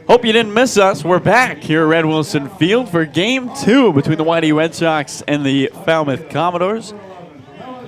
Hope you didn't miss us. We're back here at Red Wilson Field for Game 2 between the Whitey Red Sox and the Falmouth Commodores.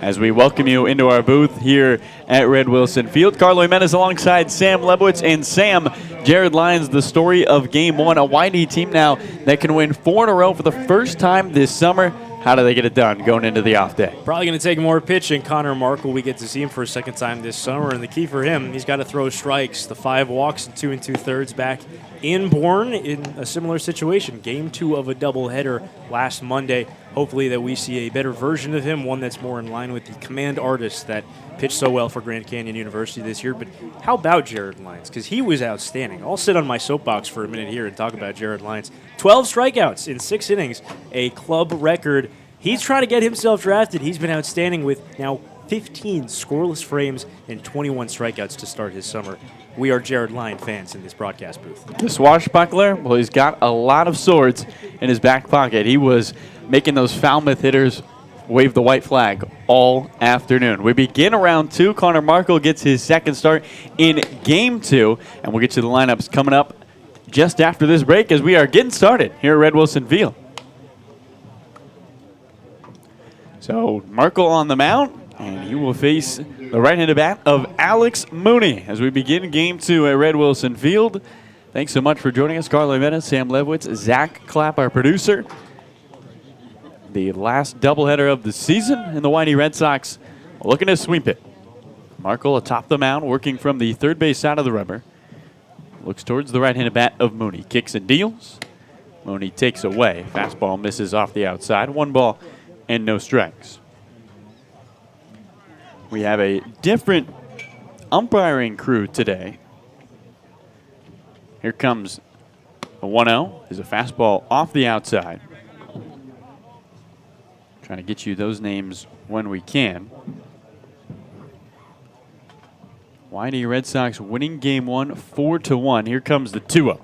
As we welcome you into our booth here at Red Wilson Field, Carlo Jimenez alongside Sam Lebowitz. And Sam, Jared Lyons, the story of Game 1, a Whitey team now that can win 4 in a row for the first time this summer. How do they get it done going into the off day? Probably going to take more pitching. Connor Markle, we get to see him for a second time this summer, and the key for him, he's got to throw strikes. The 5 walks and 2 2/3 back in Bourne in a similar situation. Game 2 of a doubleheader last Monday. Hopefully that we see a better version of him, one that's more in line with the command artist that pitched so well for Grand Canyon University this year. But how about Jared Lyons? Because he was outstanding. I'll sit on my soapbox for a minute here and talk about Jared Lyons. 12 strikeouts in 6 innings, a club record. He's trying to get himself drafted. He's been outstanding with now 15 scoreless frames and 21 strikeouts to start his summer. We are Jared Lyons fans in this broadcast booth. The swashbuckler, well, he's got a lot of swords in his back pocket. He was making those Falmouth hitters wave the white flag all afternoon. We begin round 2. Connor Markle gets his second start in Game 2, and we'll get to the lineups coming up just after this break as we are getting started here at Red Wilson Field. So Markle on the mound, and he will face the right-handed bat of Alex Mooney as we begin Game 2 at Red Wilson Field. Thanks so much for joining us, Carlo Jimenez, Sam Lebowitz, Zach Clapp, our producer. The last doubleheader of the season, and the Whitey Red Sox looking to sweep it. Markle atop the mound, working from the third base side of the rubber. Looks towards the right-handed bat of Mooney. Kicks and deals. Mooney takes away. Fastball misses off the outside. 1 ball and no strikes. We have a different umpiring crew today. Here comes a 1-0. There's a fastball off the outside. Trying to get you those names when we can. Whitey Red Sox winning Game 1 4-1. Here comes the 2-0.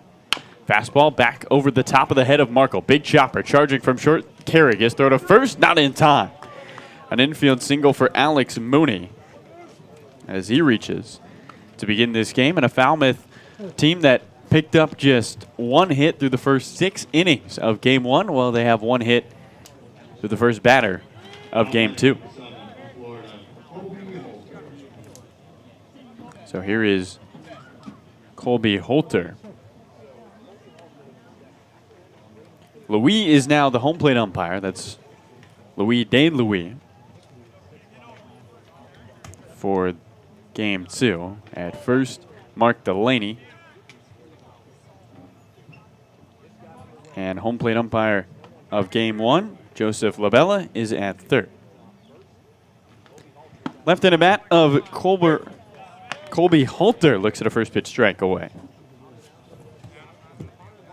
Fastball back over the top of the head of Markle. Big chopper charging from short. Carey gets thrown to first, not in time. An infield single for Alex Mooney as he reaches to begin this game. And a Falmouth team that picked up just 1 hit through the first 6 innings of Game 1. Well, they have 1 hit through the first batter of Game 2. So here is Colby Holter. Louis is now the home plate umpire. That's Louis DeLouis for Game 2. At first, Mark Delaney. And home plate umpire of Game 1, Joseph Labella, is at third. Left-handed bat of Colby Holter looks at a first pitch strike away.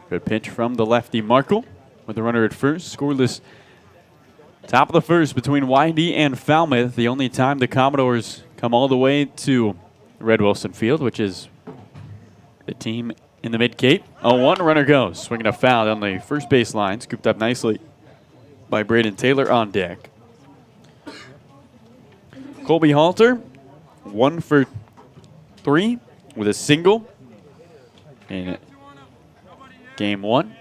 Good pitch from the lefty Markle with the runner at first. Scoreless top of the first between Whitey and Falmouth. The only time the Commodores come all the way to Red Wilson Field, which is the team in the mid-Cape. 0-1, runner goes. Swinging a foul on the first base line. Scooped up nicely by Braden Taylor on deck. Colby Holter, 1 for 3 with a single in Game 1.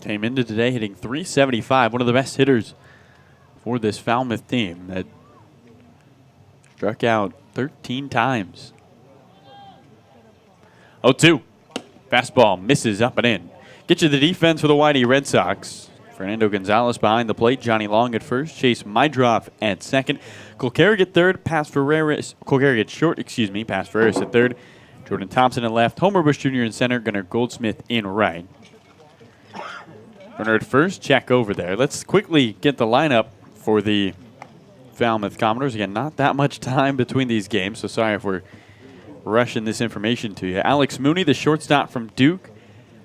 Came into today hitting .375, one of the best hitters for this Falmouth team that struck out 13 times. 0-2. Fastball misses up and in. Get you the defense for the Whitey Red Sox. Fernando Gonzalez behind the plate. Johnny Long at first. Chase Mydroff at second. Colcarrick at third. Colcarrick at short, Pass Ferreras at third. Jordan Thompson at left. Homer Bush Jr. in center. Gunnar Goldsmith in right. Runner at first. Check over there. Let's quickly get the lineup for the Falmouth Commodores. Again, not that much time between these games, so sorry if we're rushing this information to you. Alex Mooney, the shortstop from Duke,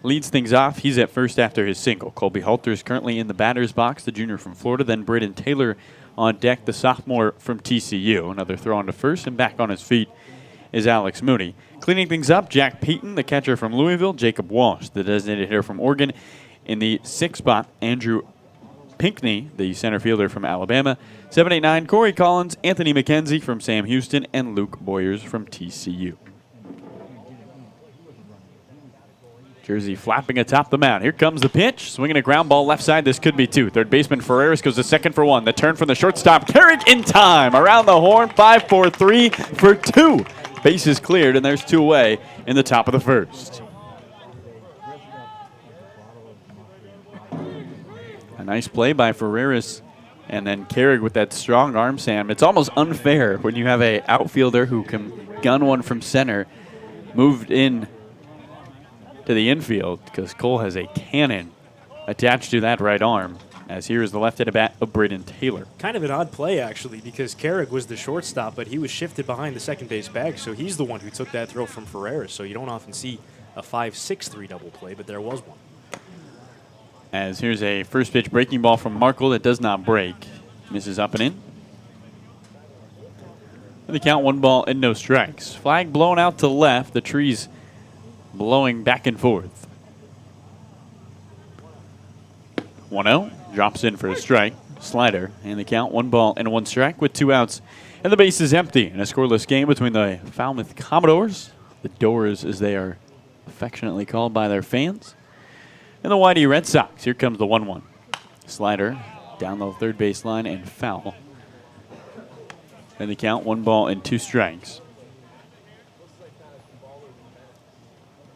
leads things off. He's at first after his single. Colby Holter is currently in the batter's box, the junior from Florida. Then Braden Taylor on deck, the sophomore from TCU. Another throw on to first, and back on his feet is Alex Mooney. Cleaning things up, Jack Payton, the catcher from Louisville. Jacob Walsh, the designated hitter from Oregon. In the 6th spot, Andrew Pinckney, the center fielder from Alabama. 789, Corey Collins, Anthony McKenzie from Sam Houston, and Luke Boyers from TCU. Jersey flapping atop the mound. Here comes the pitch. Swinging a ground ball left side. This could be two. Third baseman Ferreras goes to second for one. The turn from the shortstop. Carrick in time. Around the horn. 5-4-3 for two. Bases cleared, and there's two away in the top of the first. A nice play by Ferreras. And then Carrick with that strong arm, Sam. It's almost unfair when you have a outfielder who can gun one from center, moved in to the infield, because Cole has a cannon attached to that right arm, as here is the left-handed bat of Braden Taylor. Kind of an odd play, actually, because Carrick was the shortstop, but he was shifted behind the second base bag, so he's the one who took that throw from Ferreras. So you don't often see a 5-6-3 double play, but there was one. As here's a first pitch breaking ball from Markle that does not break. Misses up and in. And the count, 1 ball and no strikes. Flag blown out to left. The trees blowing back and forth. 1-0. Drops in for a strike. Slider. And the count, 1 ball and 1 strike with 2 outs. And the base is empty in a scoreless game between the Falmouth Commodores, the Doors as they are affectionately called by their fans, and the Whitey Red Sox. Here comes the 1-1. Slider down the third base line and foul. And the count, 1 ball and 2 strikes.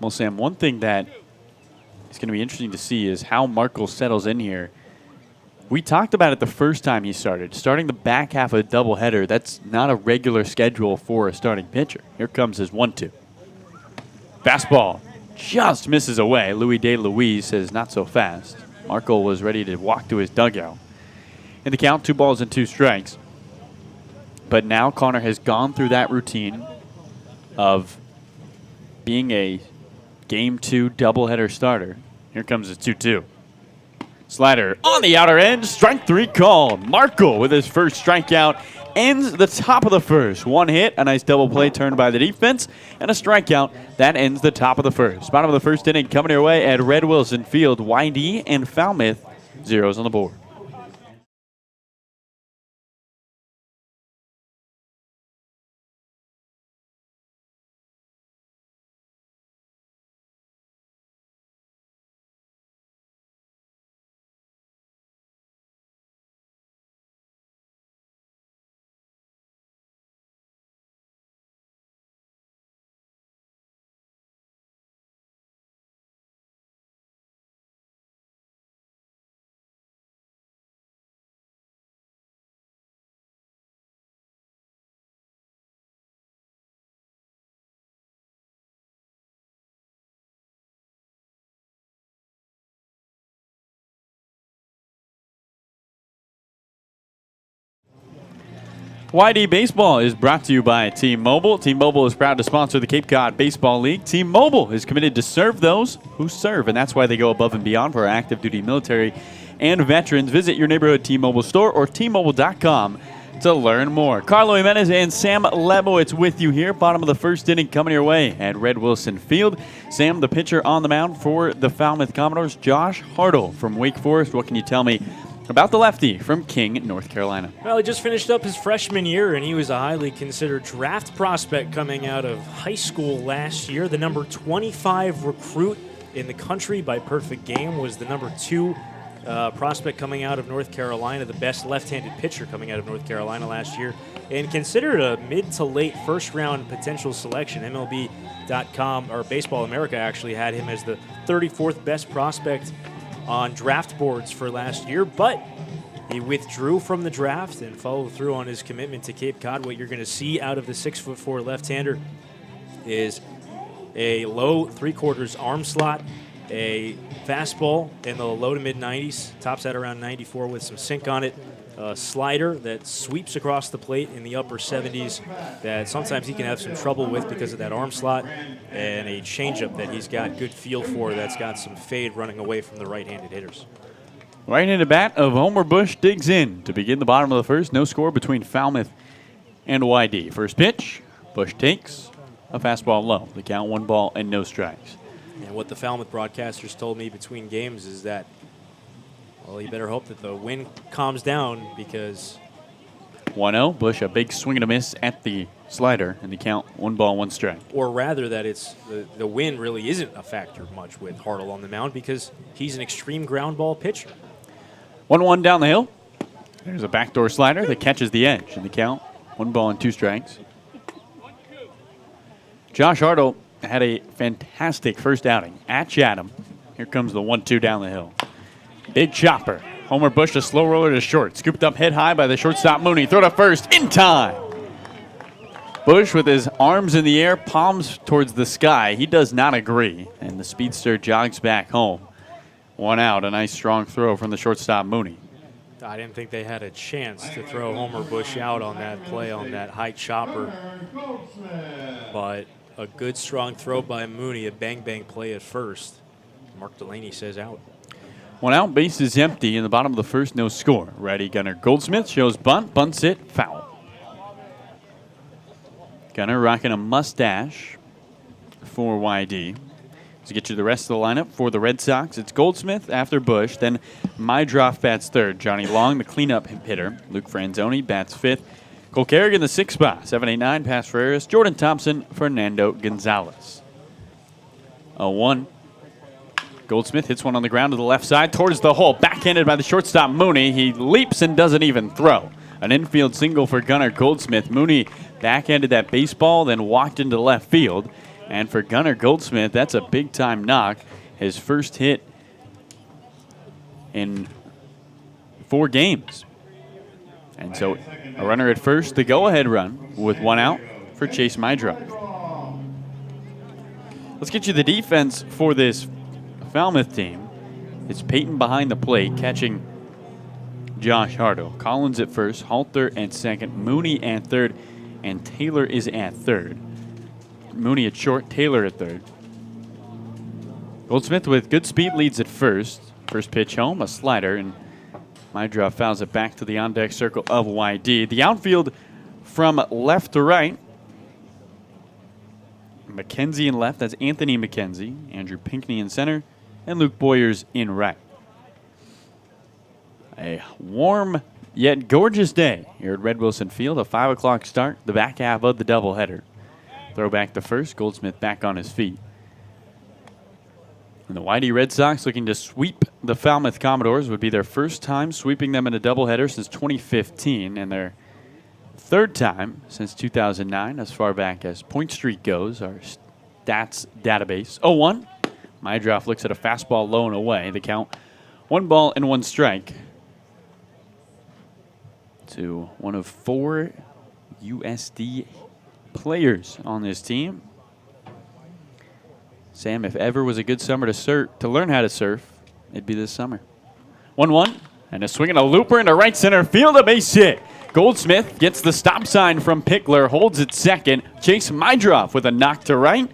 Well, Sam, one thing that is going to be interesting to see is how Markle settles in here. We talked about it the first time he started. Starting the back half of a doubleheader, that's not a regular schedule for a starting pitcher. Here comes his 1-2. Fastball just misses away. Louis DeLuise says not so fast. Markle was ready to walk to his dugout. In the count, 2 balls and 2 strikes. But now Connor has gone through that routine of being a Game 2 doubleheader starter. Here comes the 2-2. Slider on the outer edge. Strike 3 called. Markle with his first strikeout ends the top of the first. 1 hit, a nice double play turned by the defense, and a strikeout. That ends the top of the first. Bottom of the first inning coming your way at Red Wilson Field. YD and Falmouth, 0s on the board. YD Baseball is brought to you by T-Mobile. T-Mobile is proud to sponsor the Cape Cod Baseball League. T-Mobile is committed to serve those who serve, and that's why they go above and beyond for our active duty military and veterans. Visit your neighborhood T-Mobile store or T-Mobile.com to learn more. Carlo Jimenez and Sam Lebowitz with you here. Bottom of the first inning coming your way at Red Wilson Field. Sam, the pitcher on the mound for the Falmouth Commodores, Josh Hartle from Wake Forest. What can you tell me about the lefty from King, North Carolina? Well, he just finished up his freshman year, and he was a highly considered draft prospect coming out of high school last year. The number 25 recruit in the country by perfect game, was the number 2 prospect coming out of North Carolina, the best left-handed pitcher coming out of North Carolina last year, and considered a mid to late first-round potential selection. MLB.com, or Baseball America, actually had him as the 34th best prospect on draft boards for last year, but he withdrew from the draft and followed through on his commitment to Cape Cod. What you're going to see out of the 6'4" left-hander is a low 3/4 arm slot, a fastball in the low to mid-90s, tops at around 94 with some sink on it, a slider that sweeps across the plate in the upper 70s that sometimes he can have some trouble with because of that arm slot, and a changeup that he's got good feel for that's got some fade running away from the right-handed hitters. Right-handed bat of Homer Bush digs in to begin the bottom of the first. No score between Falmouth and YD. First pitch, Bush takes a fastball low. The count, 1 ball and no strikes. And what the Falmouth broadcasters told me between games is that Well, you better hope that the wind calms down because 1-0. Bush, a big swing and a miss at the slider, and the count 1-1 strike. or rather that it's the wind really isn't a factor much with Hartle on the mound because he's an extreme ground ball pitcher. 1-1 down the hill. There's a backdoor slider that catches the edge, and the count 1-2 strikes. Josh Hartle had a fantastic first outing at Chatham. Here comes the 1-2 down the hill. Big chopper. Homer Bush, a slow roller to short. Scooped up head high by the shortstop Mooney. Throw to first in time. Bush with his arms in the air, palms towards the sky. He does not agree, and the speedster jogs back home. 1 out. A nice strong throw from the shortstop Mooney. I didn't think they had a chance to throw Homer Bush out on that play on that high chopper. But a good strong throw by Mooney, a bang-bang play at first. Mark Delaney says out. 1 out, base is empty. In the bottom of the first, no score. Righty gunner Goldsmith shows bunt, bunts it, foul. Gunner rocking a mustache for YD. To get you the rest of the lineup for the Red Sox, it's Goldsmith after Bush, then Mydroff bats third. Johnny Long, the cleanup hitter. Luke Franzoni bats fifth. Cole Carrigan, the sixth spot. 7-8-9, Pass Ferreras. Jordan Thompson, Fernando Gonzalez. 0-1. Goldsmith hits one on the ground to the left side towards the hole. Backhanded by the shortstop Mooney. He leaps and doesn't even throw. An infield single for Gunnar Goldsmith. Mooney backhanded that baseball, then walked into left field. And for Gunnar Goldsmith, that's a big-time knock. His first hit in 4 games. And so a runner at first, the go-ahead run with 1 out for Chase Mydroff. Let's get you the defense for this Falmouth team. It's Peyton behind the plate, catching Josh Hartle. Collins at first, Halter at second, Mooney at third, and Taylor is at third. Mooney at short, Taylor at third. Goldsmith with good speed leads at first. First pitch home, a slider, and Mydroff fouls it back to the on-deck circle of YD. The outfield from left to right. McKenzie in left, that's Anthony McKenzie. Andrew Pinkney in center, and Luke Boyers in right. A warm yet gorgeous day here at Red Wilson Field. A 5 o'clock start, the back half of the doubleheader. Throw back to first, Goldsmith back on his feet. And the YD Red Sox looking to sweep the Falmouth Commodores. Would be their first time sweeping them in a doubleheader since 2015, and their third time since 2009, as far back as point streak goes, our stats database. 0-1. Mydroff looks at a fastball low and away. The count 1-1 strike to one of 4 USD players on this team. Sam, if ever was a good summer to learn how to surf, it'd be this summer. 1-1, and a swing and a looper into right center field, a base hit. Goldsmith gets the stop sign from Pickler, holds it second. Chase Mydroff with a knock to right.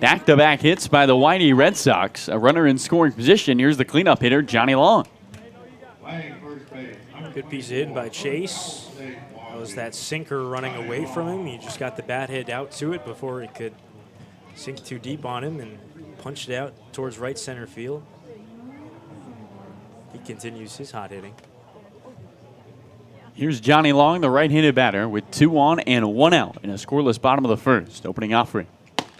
Back-to-back hits by the YD Red Sox. A runner in scoring position. Here's the cleanup hitter, Johnny Long. Good piece of hitting by Chase. That was that sinker running away from him. He just got the bat head out to it before it could sink too deep on him and punched it out towards right center field. He continues his hot hitting. Here's Johnny Long, the right-handed batter, with 2 on and 1 out in a scoreless bottom of the first. Opening offering.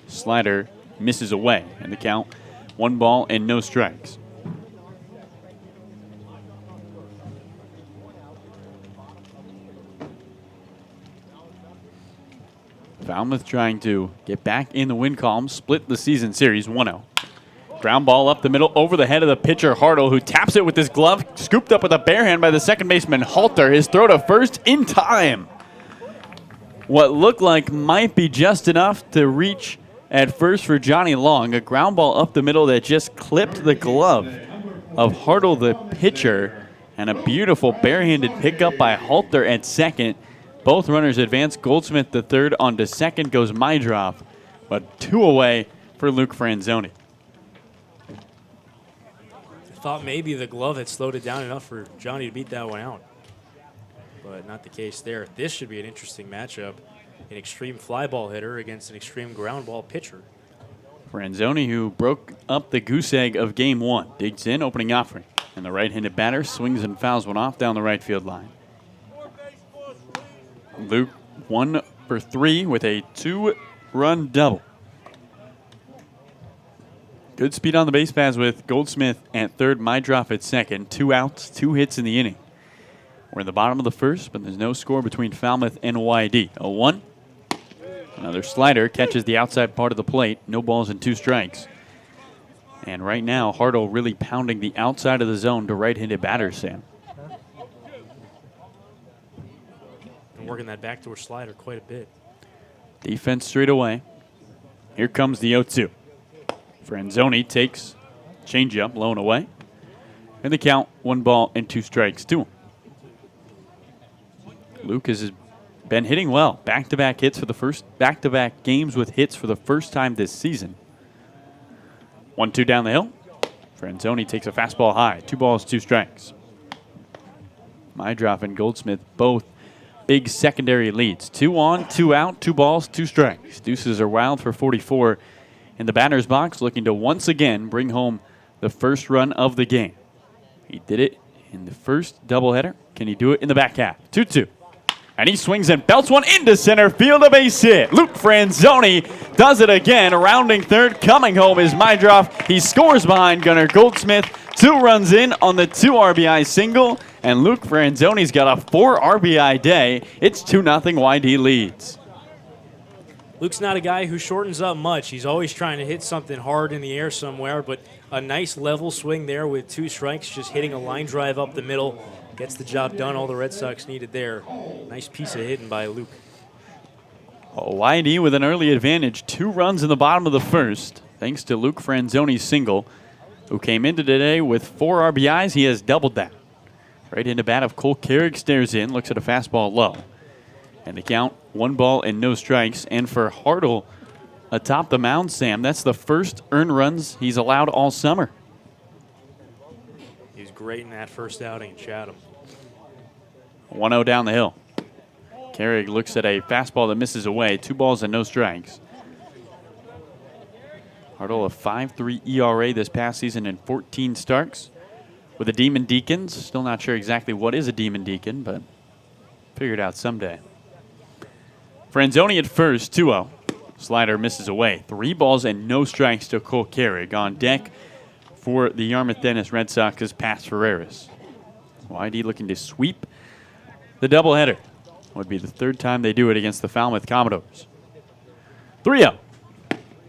Slider misses away, and the count 1 and no strikes. Falmouth trying to get back in the win column, split the season series 1-0. Ground ball up the middle over the head of the pitcher, Hartle, who taps it with his glove, scooped up with a bare hand by the second baseman, Halter. His throw to first in time. What looked like might be just enough to reach at first for Johnny Long. A ground ball up the middle that just clipped the glove of Hartle, the pitcher, and a beautiful barehanded pickup by Halter at second. Both runners advance. Goldsmith the third. On to second goes Mydroff, but 2 away for Luke Franzoni. I thought maybe the glove had slowed it down enough for Johnny to beat that one out, but not the case there. This should be an interesting matchup. An extreme fly ball hitter against an extreme ground ball pitcher. Franzoni, who broke up the goose egg of game 1, digs in, opening offering. And the right-handed batter swings and fouls one off down the right field line. Luke 1 for 3 with a 2-run double. Good speed on the base paths with Goldsmith at third, Mydroff at second. 2 outs, 2 hits in the inning. We're in the bottom of the first, but there's no score between Falmouth and YD. 0-1. Another slider catches the outside part of the plate. No balls and 2 strikes. And right now, Hartle really pounding the outside of the zone to right-handed batters, Sam. And working that backdoor slider quite a bit. Defense straight away. Here comes the 0-2. Franzoni takes changeup, low and away. And the count, 1 ball and 2 strikes to him. Luke has been hitting well. Back-to-back hits for the first, back-to-back games with hits for the first time this season. 1-2 down the hill. Franzoni takes a fastball high. 2 balls, 2 strikes. Mydroff and Goldsmith both big secondary leads. 2 on, 2 out, 2 balls, 2 strikes. Deuces are wild for 44 in the batter's box, looking to once again bring home the first run of the game. He did it in the first doubleheader. Can he do it in the back half? 2-2. And he swings and belts one into center field, a base hit. Luke Franzoni does it again, rounding third. Coming home is Mydroff. He scores behind Gunnar Goldsmith. 2 runs in on the 2 RBI single, and Luke Franzoni's got a 4 RBI day. It's 2-0 YD leads. Luke's not a guy who shortens up much. He's always trying to hit something hard in the air somewhere, but a nice level swing there with 2 strikes, just hitting a line drive up the middle. Gets the job done, all the Red Sox needed there. Nice piece of hitting by Luke. YD with an early advantage. 2 runs in the bottom of the first, thanks to Luke Franzoni's single, who came into today with 4 RBIs. He has doubled that. Right into bat of Cole Carrick stares in, looks at a fastball low. And the count, 1 ball and no strikes. And for Hartle atop the mound, Sam, that's the first earned runs he's allowed all summer. He was great in that first outing at Chatham. 1-0 down the hill. Carrick looks at a fastball that misses away. 2 balls and no strikes. Hartle a 5.3 ERA this past season in 14 starts with the Demon Deacons. Still not sure exactly what is a Demon Deacon, but figure it out someday. Franzoni at first, 2-0. Slider misses away. 3 balls and no strikes to Cole Carrick. On deck for the Yarmouth Dennis Red Sox is Paz Ferreras. YD looking to sweep the doubleheader. Would be the 3rd time they do it against the Falmouth Commodores. 3-0.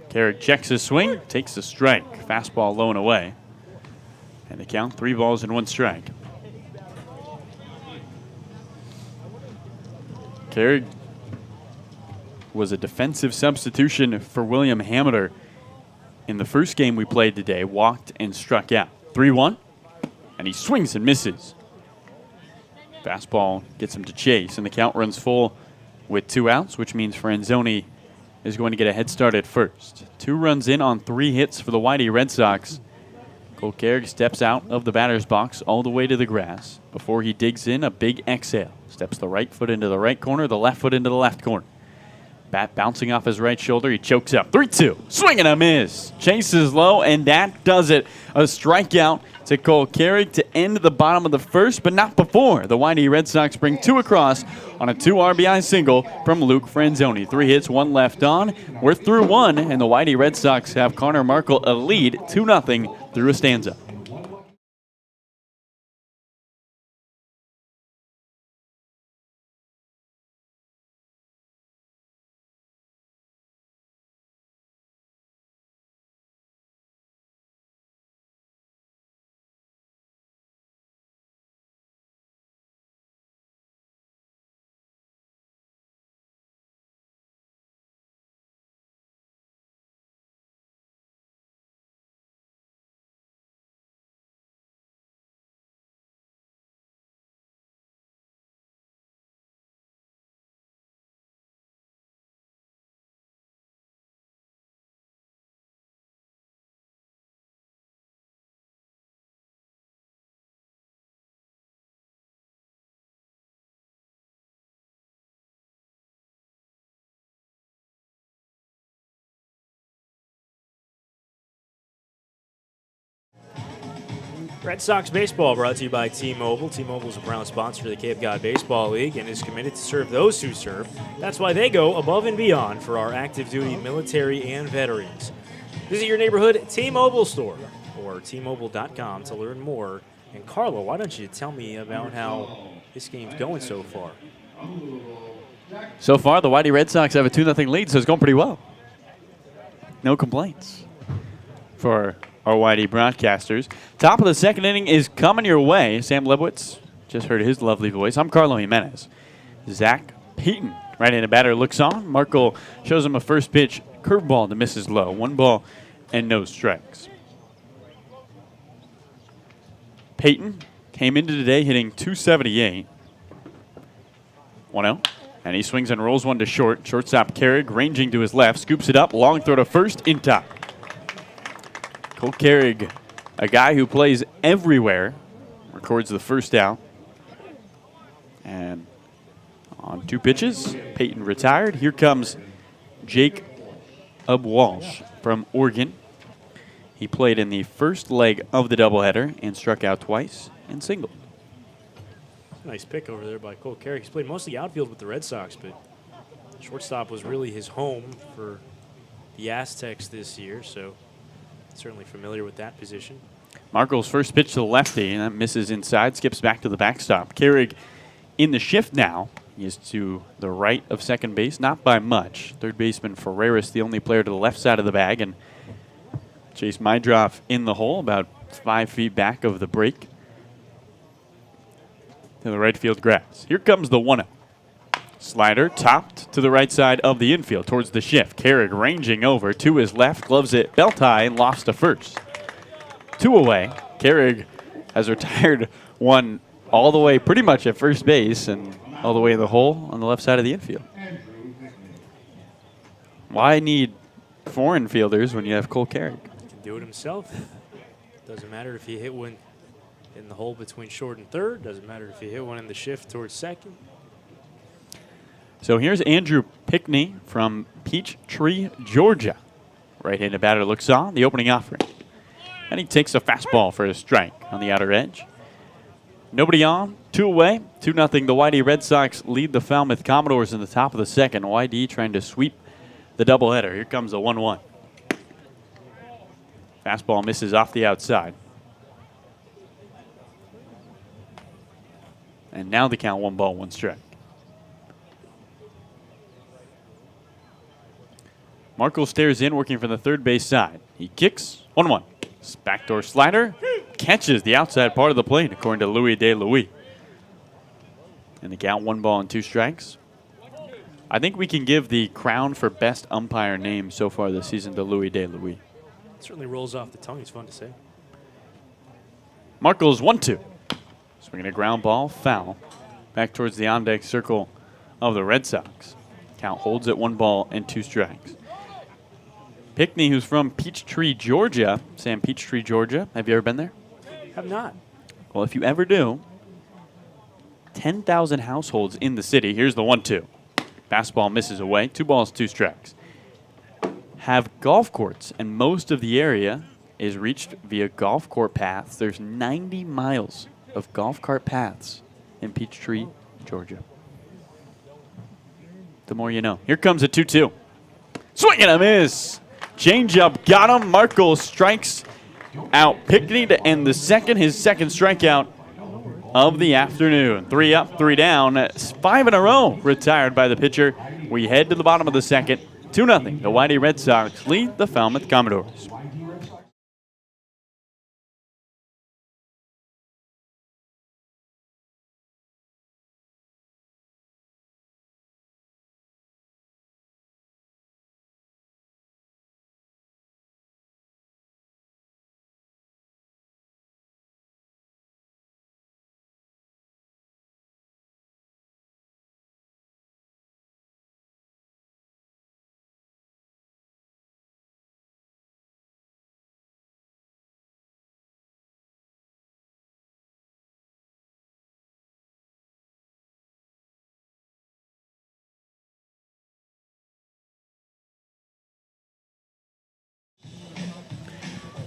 Carrick checks his swing, takes a strike. Fastball low and away. And the count, 3 balls and 1 strike. Carrick was a defensive substitution for William Hamiter in the first game we played today. Walked and struck out. 3-1. And he swings and misses. Fastball gets him to chase, and the count runs full with 2 outs, which means Franzoni is going to get a head start at first. 2 runs in on 3 hits for the YD Red Sox. Cole Carrick steps out of the batter's box all the way to the grass. Before he digs in, a big exhale. Steps the right foot into the right corner, the left foot into the left corner. Bat bouncing off his right shoulder. He chokes up. 3-2. Swing and a miss. Chases low, and that does it. A strikeout to Cole Carrick to end the bottom of the first, but not before. The YD Red Sox bring 2 across on a 2 RBI single from Luke Franzoni. 3 hits, 1 left on. We're through 1, and the YD Red Sox have Connor Markle a lead 2-0 through a stanza. Red Sox baseball brought to you by T-Mobile. T-Mobile is a proud sponsor of the Cape Cod Baseball League and is committed to serve those who serve. That's why they go above and beyond for our active duty military and veterans. Visit your neighborhood T-Mobile store or T-Mobile.com to learn more. And Carlo, why don't you tell me about how this game's going so far? So far, the Whitey Red Sox have a 2-0 lead, so it's going pretty well. No complaints for our Whitey broadcasters. Top of the second inning is coming your way. Sam Lebowitz just heard his lovely voice. I'm Carlo Jimenez. Zach Payton, right-handed batter, looks on. Markle shows him a first pitch curveball that misses low. 1 ball and no strikes. Payton came into today hitting .278. 1-0. And he swings and rolls one to short. Shortstop Carrig ranging to his left, scoops it up, long throw to first, in top. Cole Carrig, a guy who plays everywhere, records the first out. And on 2 pitches, Payton retired. Here comes Jake Walsh from Oregon. He played in the first leg of the doubleheader and struck out twice and singled. Nice pick over there by Cole Carrig. He's played mostly outfield with the Red Sox, but shortstop was really his home for the Aztecs this year, so certainly familiar with that position. Markle's first pitch to the lefty, and that misses inside, skips back to the backstop. Carrig in the shift now. He is to the right of second base, not by much. Third baseman Ferreras, the only player to the left side of the bag, and Chase Mydroff in the hole, about 5 feet back of the break. To the right field grass. Here comes the 1-0. Slider topped to the right side of the infield towards the shift. Carrig ranging over to his left, gloves it belt high and lost to first. 2 away. Carrig has retired one all the way pretty much at first base and all the way in the hole on the left side of the infield. Why need foreign fielders when you have Cole Carrig? He can do it himself. Doesn't matter if he hit one in the hole between short and third. Doesn't matter if you hit one in the shift towards second. So here's Andrew Pickney from Peachtree, Georgia. Right-handed batter looks on, the opening offering. And he takes a fastball for a strike on the outer edge. Nobody on, 2 away, 2-0. The Whitey Red Sox lead the Falmouth Commodores in the top of the second. YD trying to sweep the doubleheader. Here comes a 1-1. Fastball misses off the outside. And now the count 1 ball, 1 strike. Markle stares in, working from the third base side. He kicks, 1-1. Backdoor slider, catches the outside part of the plate, according to Louis DeLuis. And the count 1 ball and 2 strikes. I think we can give the crown for best umpire name so far this season to Louis DeLuis. It certainly rolls off the tongue. It's fun to say. Markle's 1-2. Swinging a ground ball, foul. Back towards the on-deck circle of the Red Sox. Count holds at 1 ball and 2 strikes. Pickney, who's from Peachtree, Georgia. Sam, Peachtree, Georgia. Have you ever been there? Have not. Well, if you ever do, 10,000 households in the city. Here's the 1-2. Fastball misses away. 2 balls, 2 strikes. Have golf courts, and most of the area is reached via golf court paths. There's 90 miles of golf cart paths in Peachtree, Georgia. The more you know. Here comes a 2-2. Swing and a miss. Changeup got him. Markle strikes out Pickney to end the second, his second strikeout of the afternoon. 3 up, 3 down. 5 in a row retired by the pitcher. We head to the bottom of the second. 2-0. The Whitey Red Sox lead the Falmouth Commodores.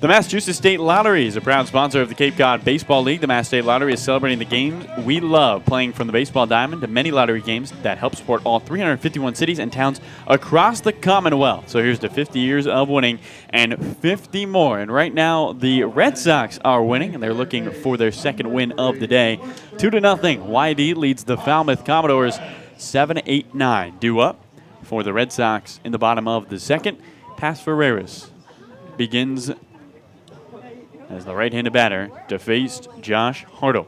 The Massachusetts State Lottery is a proud sponsor of the Cape Cod Baseball League. The Mass State Lottery is celebrating the games we love, playing from the baseball diamond to many lottery games that help support all 351 cities and towns across the Commonwealth. So here's to 50 years of winning and 50 more. And right now, the Red Sox are winning, and they're looking for their second win of the day. 2-0. YD leads the Falmouth Commodores 7-8-9. Due up for the Red Sox in the bottom of the second. Pass Ferreras begins as the right-handed batter to face Josh Hartle.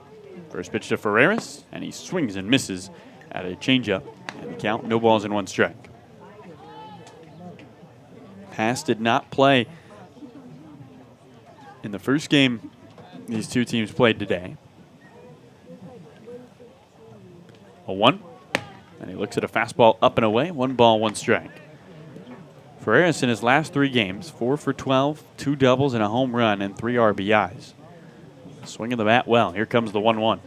First pitch to Ferreras, and he swings and misses at a changeup. And the count, no balls and 1 strike. Pass did not play in the first game these two teams played today. 0-1, and he looks at a fastball up and away. 1 ball, 1 strike. Ferreras in his last 3 games, 4 for 12, 2 doubles and a home run and 3 RBIs. Swinging the bat well. Here comes the 1-1.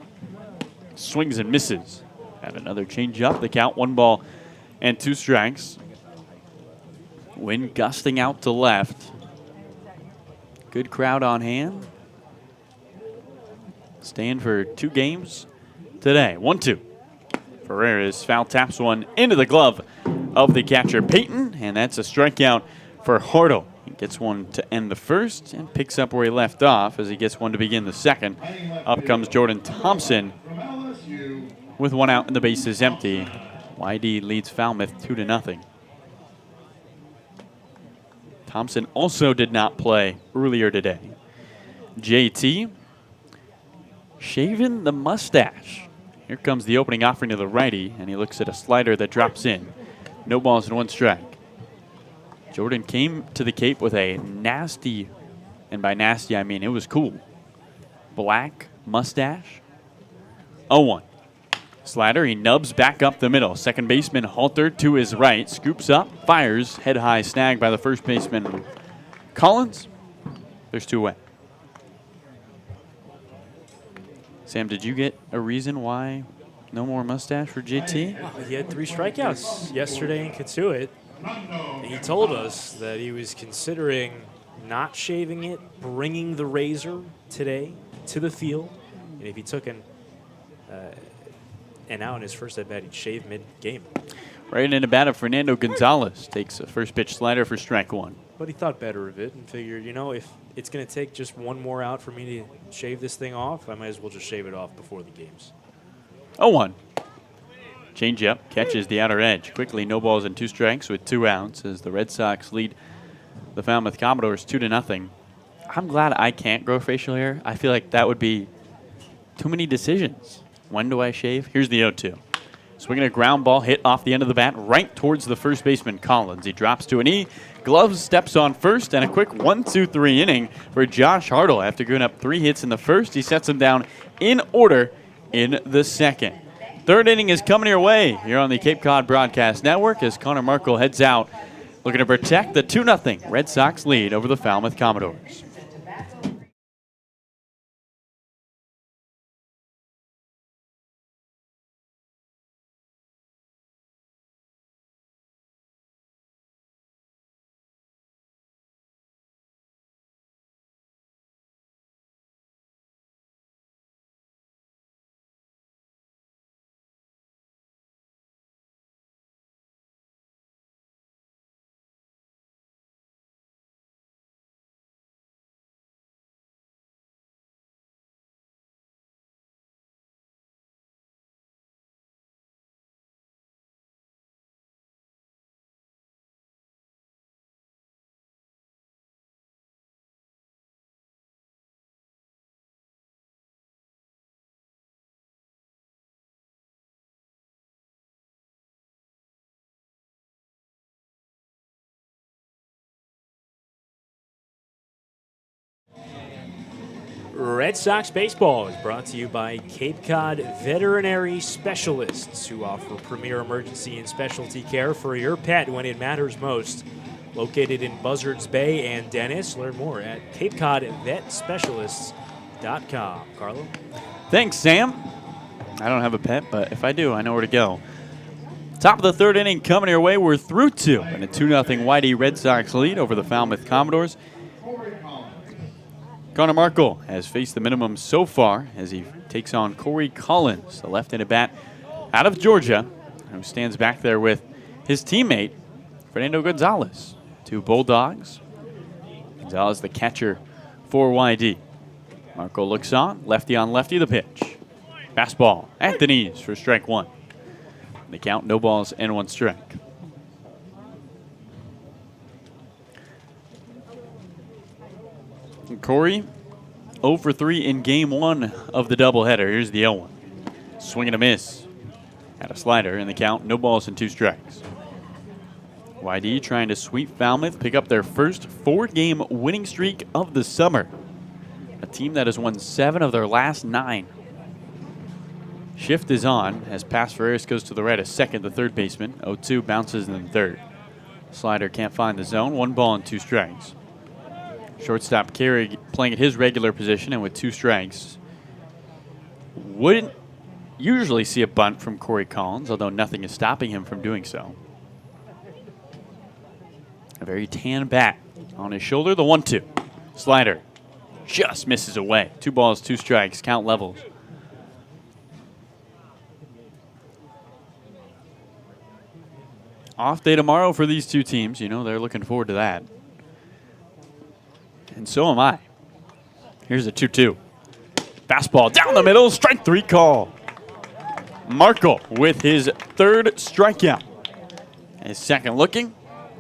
Swings and misses. Had another change up. The count, 1 ball and 2 strikes. Wind gusting out to left. Good crowd on hand. Staying for 2 games today. 1-2. Ferreras foul taps one into the glove of the catcher Peyton, and that's a strikeout for Hartle. He gets one to end the first and picks up where he left off as he gets one to begin the second. Up comes Jordan Thompson with 1 out and the base is empty. YD leads Falmouth 2-0. Thompson also did not play earlier today. JT shaving the mustache. Here comes the opening offering to the righty, and he looks at a slider that drops in. No balls and 1 strike. Jordan came to the Cape with a nasty, and by nasty I mean it was cool, black mustache. 0-1. Slider, he nubs back up the middle. Second baseman Halter to his right, scoops up, fires, head high snag by the first baseman Collins. There's 2 away. Sam, did you get a reason why no more mustache for JT? Well, he had 3 strikeouts yesterday in Katuitt. And he told us that he was considering not shaving it, bringing the razor today to the field. And if he took an out in his first at bat, he'd shave mid-game. Right in the bat of Fernando Gonzalez takes a first pitch slider for strike 1. But he thought better of it and figured, you know, if it's going to take just 1 more out for me to shave this thing off, I might as well just shave it off before the games. 0-1. Changeup catches the outer edge. Quickly, no balls and 2 strikes with 2 outs as the Red Sox lead the Falmouth Commodores 2-0. I'm glad I can't grow facial hair. I feel like that would be too many decisions. When do I shave? Here's the 0-2. Swinging a ground ball hit off the end of the bat right towards the first baseman Collins. He drops to a knee. Gloves steps on first, and a quick 1-2-3 inning for Josh Hartle. After giving up 3 hits in the first, he sets them down in order in the second. Third inning is coming your way here on the Cape Cod Broadcast Network as Connor Markle heads out looking to protect the 2-0 Red Sox lead over the Falmouth Commodores. Red Sox Baseball is brought to you by Cape Cod Veterinary Specialists, who offer premier emergency and specialty care for your pet when it matters most. Located in Buzzards Bay and Dennis. Learn more at CapeCodVetSpecialists.com. Carlo? Thanks, Sam. I don't have a pet, but if I do, I know where to go. Top of the third inning coming your way. We're through 2 and a 2-0 YD Red Sox lead over the Falmouth Commodores. Connor Markle has faced the minimum so far as he takes on Corey Collins, the left-handed bat out of Georgia, who stands back there with his teammate, Fernando Gonzalez. 2 Bulldogs. Gonzalez, the catcher for YD. Markle looks on lefty, the pitch. Fastball at the knees for strike 1. The count, no balls and 1 strike. And Corey, 0 for 3 in game 1 of the doubleheader. Here's the 0-1. Swing and a miss. At a slider in the count, no balls and 2 strikes. YD trying to sweep Falmouth, pick up their first 4-game winning streak of the summer. A team that has won 7 of their last 9. Shift is on as pass Ferreras goes to the right, a second, the third baseman. 0-2 bounces in the third. Slider can't find the zone. 1 ball and 2 strikes. Shortstop Carey playing at his regular position and with 2 strikes. Wouldn't usually see a bunt from Corey Collins, although nothing is stopping him from doing so. A very tan bat on his shoulder. The 1-2. Slider just misses away. 2 balls, 2 strikes. Count levels. Off day tomorrow for these 2 teams. You know, they're looking forward to that. And so am I. Here's a 2-2. Fastball down the middle. Strike 3 call. Markle with his 3rd strikeout. His second looking.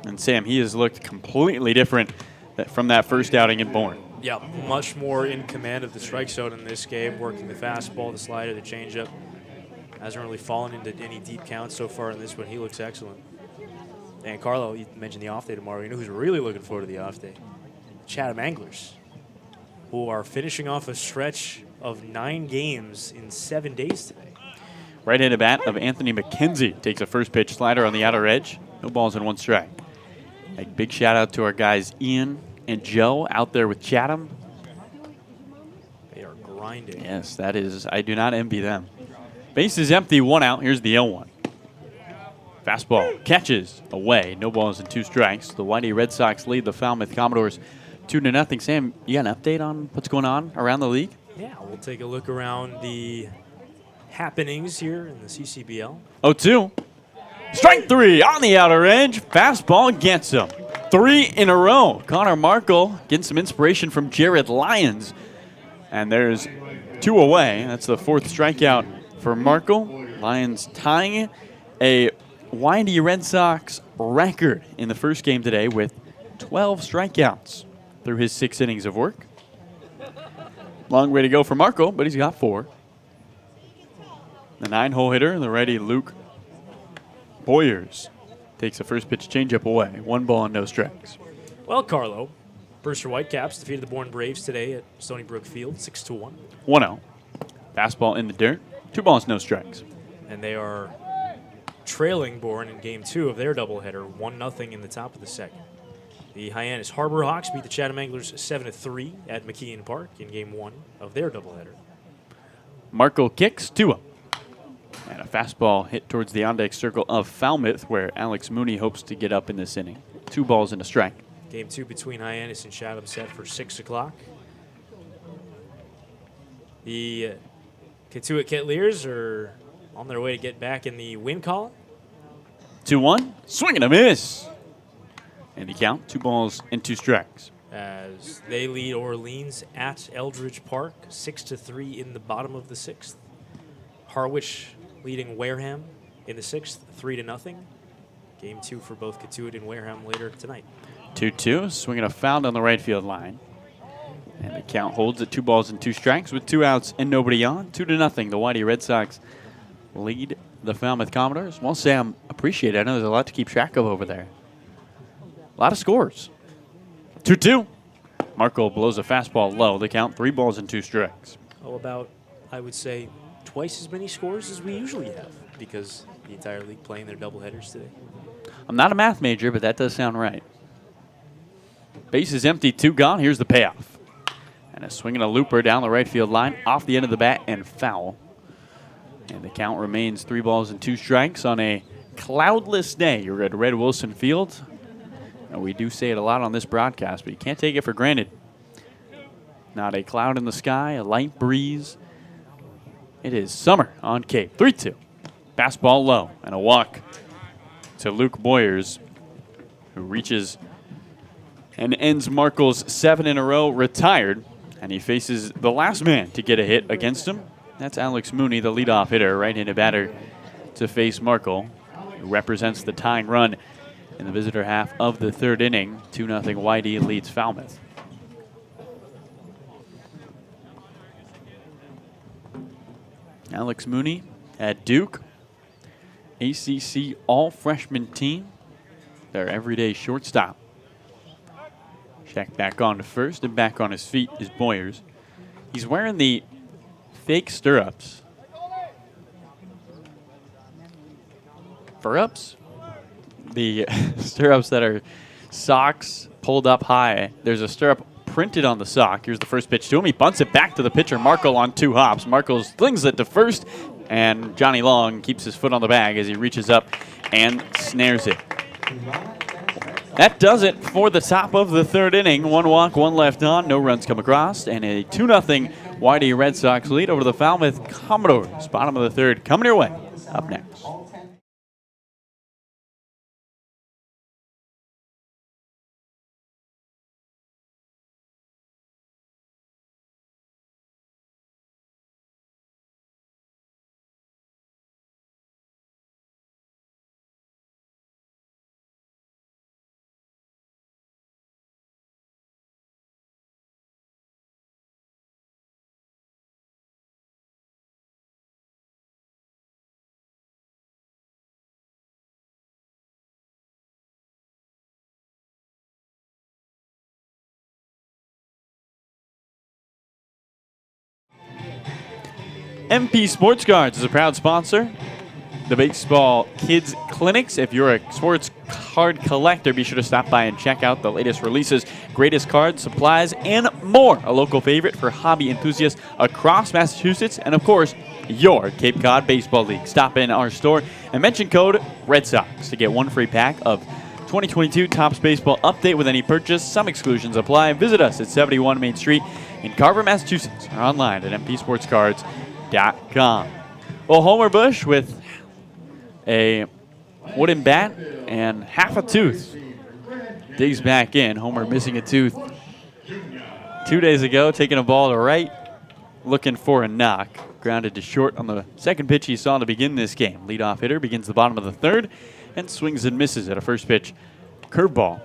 And Sam, he has looked completely different from that first outing in Bourne. Yeah, much more in command of the strike zone in this game, working the fastball, the slider, the changeup. Hasn't really fallen into any deep counts so far in this one. He looks excellent. And Carlo, you mentioned the off day tomorrow. You know who's really looking forward to the off day? Chatham Anglers, who are finishing off a stretch of 9 games in 7 days today. Right-handed bat of Anthony McKenzie takes a first pitch slider on the outer edge. No balls and 1 strike. A big shout out to our guys Ian and Joe out there with Chatham. They are grinding. Yes, that is. I do not envy them. Base is empty, 1 out. Here's the 0-1. Fastball catches away. No balls and 2 strikes. The YD Red Sox lead the Falmouth Commodores 2-0. Sam, you got an update on what's going on around the league? Yeah, we'll take a look around the happenings here in the CCBL. 0-2. Strike 3 on the outer edge. Fastball gets him. 3 in a row. Connor Markle getting some inspiration from Jared Lyons. And there's 2 away. That's the 4th strikeout for Markle. Lyons tying a YD Red Sox record in the first game today with 12 strikeouts through his 6 innings of work. Long way to go for Markle, but he's got 4. The 9-hole hitter, the righty Luke Boyers, takes a first pitch changeup away. 1 ball and no strikes. Well, Carlo, Brewster Whitecaps defeated the Bourne Braves today at Stony Brook Field, 6-1. 1-0. Fastball in the dirt. 2 balls, no strikes. And they are trailing Bourne in Game 2 of their doubleheader, 1-0 in the top of the second. The Hyannis Harbor Hawks beat the Chatham Anglers 7-3 at McKeon Park in Game 1 of their doubleheader. Markle kicks 2-0. And a fastball hit towards the on-deck circle of Falmouth, where Alex Mooney hopes to get up in this inning. 2 balls and a strike. Game 2 between Hyannis and Chatham set for 6 o'clock. The Katuitt Kettleers are on their way to get back in the win column. 2-1. Swing and a miss. And the count, 2 balls and 2 strikes. As they lead Orleans at Eldridge Park, 6-3 in the bottom of the 6th. Harwich leading Wareham in the 6th, 3-0. Game 2 for both Katuitt and Wareham later tonight. 2-2, swinging a foul down the right field line. And the count holds at 2 balls and 2 strikes with 2 outs and nobody on. 2-0. The YD Red Sox lead the Falmouth Commodores. Well, Sam, appreciate it. I know there's a lot to keep track of over there. A lot of scores. 2-2. Markle blows a fastball low. The count, 3 balls and 2 strikes. Oh, about, I would say, twice as many scores as we usually have because the entire league playing their doubleheaders today. I'm not a math major, but that does sound right. Base is empty, 2 gone. Here's the payoff. And a swing and a looper down the right field line, off the end of the bat and foul. And the count remains 3 balls and 2 strikes on a cloudless day. You're at Red Wilson Field. And we do say it a lot on this broadcast, but you can't take it for granted. Not a cloud in the sky, a light breeze. It is summer on Cape. 3-2. Fastball low and a walk to Luke Boyers, who reaches and ends Markle's 7 in a row retired. And he faces the last man to get a hit against him. That's Alex Mooney, the leadoff hitter, right-handed batter to face Markle, who represents the tying run in the visitor half of the third inning. 2-0 Whitey leads Falmouth. Alex Mooney at Duke, ACC all-freshman team, their everyday shortstop. Check back on to first, and back on his feet is Boyers. He's wearing the fake stirrups. Furrups? The stirrups that are socks pulled up high. There's a stirrup printed on the sock. Here's the first pitch to him. He bunts it back to the pitcher, Markle, on 2 hops. Markle slings it to first, and Johnny Long keeps his foot on the bag as he reaches up and snares it. That does it for the top of the third inning. 1 walk, 1 left on, no runs come across, and a 2-0 Whitey Red Sox lead over the Falmouth Commodores. Bottom of the third coming your way. Up next. MP Sports Cards is a proud sponsor. The Baseball Kids Clinics. If you're a sports card collector, be sure to stop by and check out the latest releases, greatest cards, supplies, and more. A local favorite for hobby enthusiasts across Massachusetts, and of course, your Cape Cod Baseball League. Stop in our store and mention code Red Sox to get 1 free pack of 2022 Topps Baseball Update with any purchase. Some exclusions apply. Visit us at 71 Main Street in Carver, Massachusetts, or online at mpsportscards.com. Well, Homer Bush with a wooden bat and half a tooth digs back in. Homer missing a tooth 2 days ago, taking a ball to right, looking for a knock. Grounded to short on the second pitch he saw to begin this game. Leadoff hitter begins the bottom of the third and swings and misses at a first pitch curveball.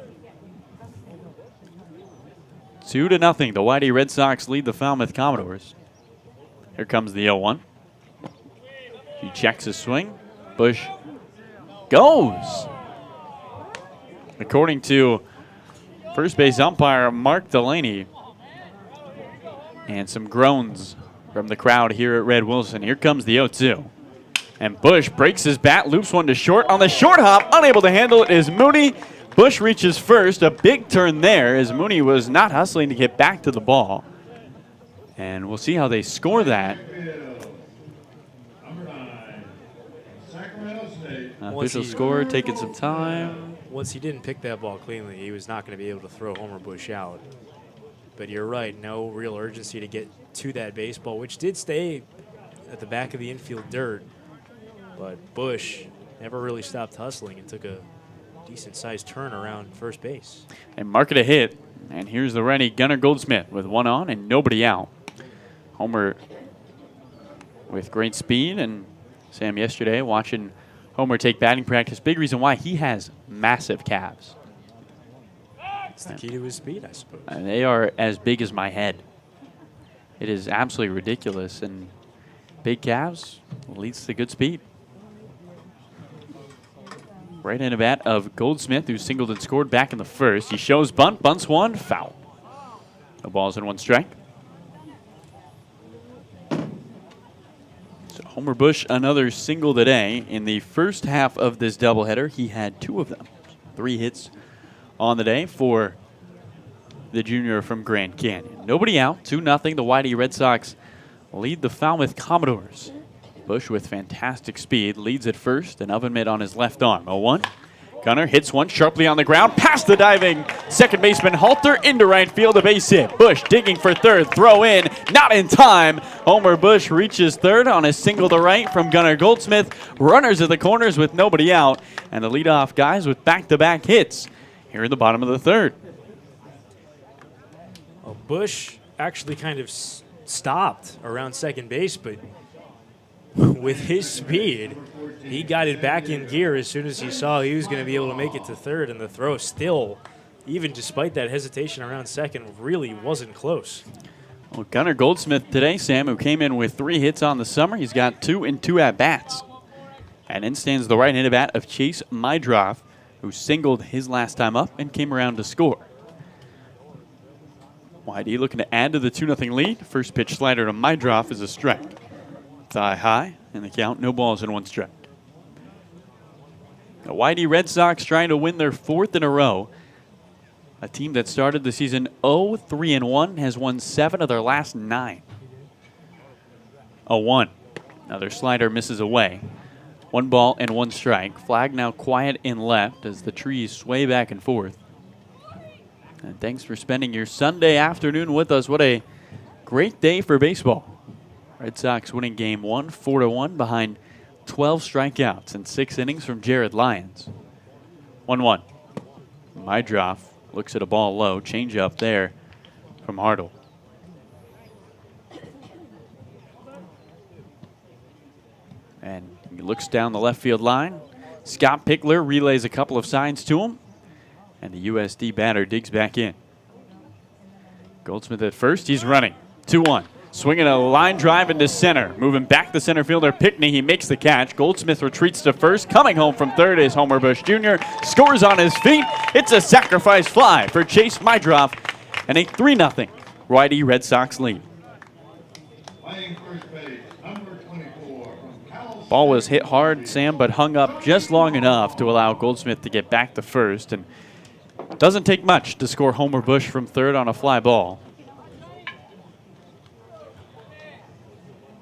2-0. The Whitey Red Sox lead the Falmouth Commodores. Here comes the 0-1. He checks his swing. Bush goes. According to first base umpire Mark Delaney, and some groans from the crowd here at Red Wilson. Here comes the 0-2. And Bush breaks his bat, loops one to short. On the short hop, unable to handle it is Mooney. Bush reaches first. A big turn there as Mooney was not hustling to get back to the ball. And we'll see how they score that. Official score taking some time. Once he didn't pick that ball cleanly, he was not going to be able to throw Homer Bush out. But you're right, no real urgency to get to that baseball, which did stay at the back of the infield dirt. But Bush never really stopped hustling and took a decent-sized turn around first base. And mark it a hit. And here's the righty Gunnar Goldsmith with 1 on and nobody out. Homer with great speed, and Sam yesterday watching Homer take batting practice. Big reason why he has massive calves. It's the key to his speed, I suppose. And they are as big as my head. It is absolutely ridiculous, and big calves leads to good speed. Right in a bat of Goldsmith, who singled and scored back in the first. He shows bunt, bunts one, foul. No balls and 1 strike. So Homer Bush, another single today. In the first half of this doubleheader, he had 2 of them. 3 hits on the day for the junior from Grand Canyon. Nobody out, 2-0. The Whitey Red Sox lead the Falmouth Commodores. Bush with fantastic speed leads at first, and oven mitt on his left arm. 0-1. Gunner hits one sharply on the ground, past the diving second baseman Halter into right field, a base hit. Bush digging for third, throw in, not in time. Homer Bush reaches third on a single to right from Gunner Goldsmith. Runners at the corners with nobody out, and the leadoff guys with back-to-back hits here in the bottom of the third. Well, Bush actually kind of stopped around second base, but with his speed, he got it back in gear as soon as he saw he was going to be able to make it to third, and the throw still, even despite that hesitation around second, really wasn't close. Well, Gunner Goldsmith today, Sam, who came in with 3 hits on the summer, he's got 2 and 2 at-bats. And in stands the right-handed bat of Chase Mydroff, who singled his last time up and came around to score. YD looking to add to the 2-0 lead. First pitch slider to Mydroff is a strike. Thigh high, and the count, no balls and 1 strike. The YD Red Sox trying to win their 4th in a row. A team that started the season 0-3-1 has won 7 of their last 9. 0-1. Another slider misses away. 1 ball and 1 strike. Flag now quiet in left as the trees sway back and forth. And thanks for spending your Sunday afternoon with us. What a great day for baseball. Red Sox winning game 1, 4-1 behind 12 strikeouts and 6 innings from Jared Lyons. 1-1. Mydroff looks at a ball low. Change up there from Hartle. And he looks down the left field line. Scott Pickler relays a couple of signs to him. And the USD batter digs back in. Goldsmith at first. He's running. 2-1. Swinging a line drive into center. Moving back to center fielder Pickney. He makes the catch. Goldsmith retreats to first. Coming home from third is Homer Bush Jr. Scores on his feet. It's a sacrifice fly for Chase Mydroff. And a 3-0 YD Red Sox lead. Ball was hit hard, Sam, but hung up just long enough to allow Goldsmith to get back to first. And doesn't take much to score Homer Bush from third on a fly ball.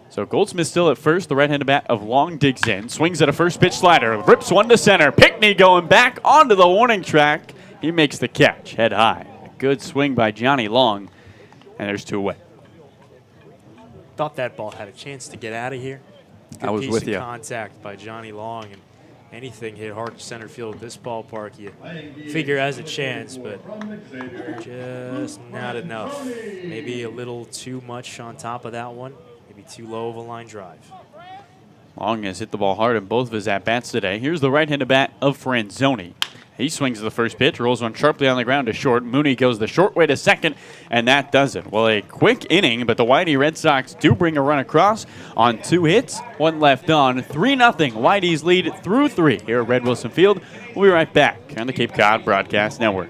So Goldsmith still at first. The right-handed bat of Long digs in. Swings at a first pitch slider. Rips one to center. Pickney going back onto the warning track. He makes the catch, head high. A good swing by Johnny Long. And there's 2 away. Thought that ball had a chance to get out of here. I was with you. Contact by Johnny Long, and anything hit hard to center field at this ballpark, you figure has a chance, but just not enough. Maybe a little too much on top of that one. Maybe too low of a line drive. Long has hit the ball hard in both of his at-bats today. Here's the right-handed bat of Franzoni. He swings the first pitch, rolls one sharply on the ground to short. Mooney goes the short way to second, and that does it. Well, a quick inning, but the YD Red Sox do bring a run across on 2 hits, 1 left on. 3-0 YD's lead through 3 here at Red Wilson Field. We'll be right back on the Cape Cod Broadcast Network.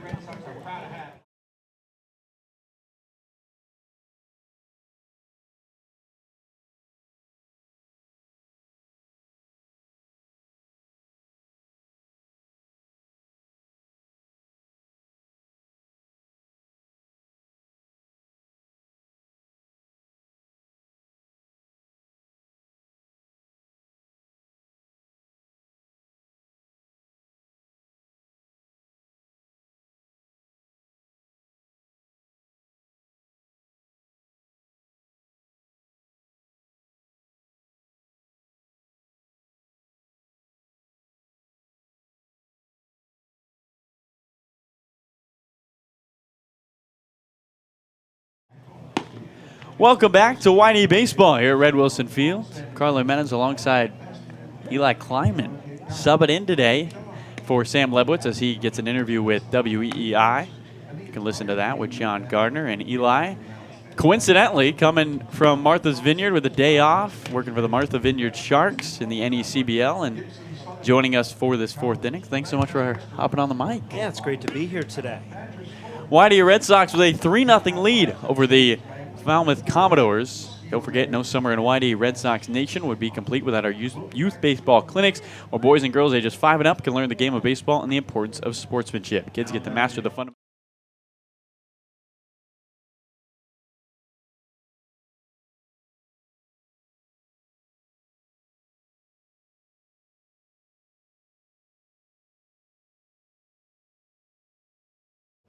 Welcome back to YD Baseball here at Red Wilson Field. Carlo Jimenez alongside Eli Kleiman subbing in today for Sam Lebowitz as he gets an interview with WEEI. You can listen to that with John Gardner and Eli. Coincidentally, coming from Martha's Vineyard with a day off, working for the Martha Vineyard Sharks in the NECBL and joining us for this 4th inning. Thanks so much for hopping on the mic. Yeah, it's great to be here today. YD Red Sox with a 3-0 lead over the Falmouth Commodores. Don't forget, no summer in YD Red Sox Nation would be complete without our youth baseball clinics, where boys and girls ages 5 and up can learn the game of baseball and the importance of sportsmanship. Kids get to master the fundamentals.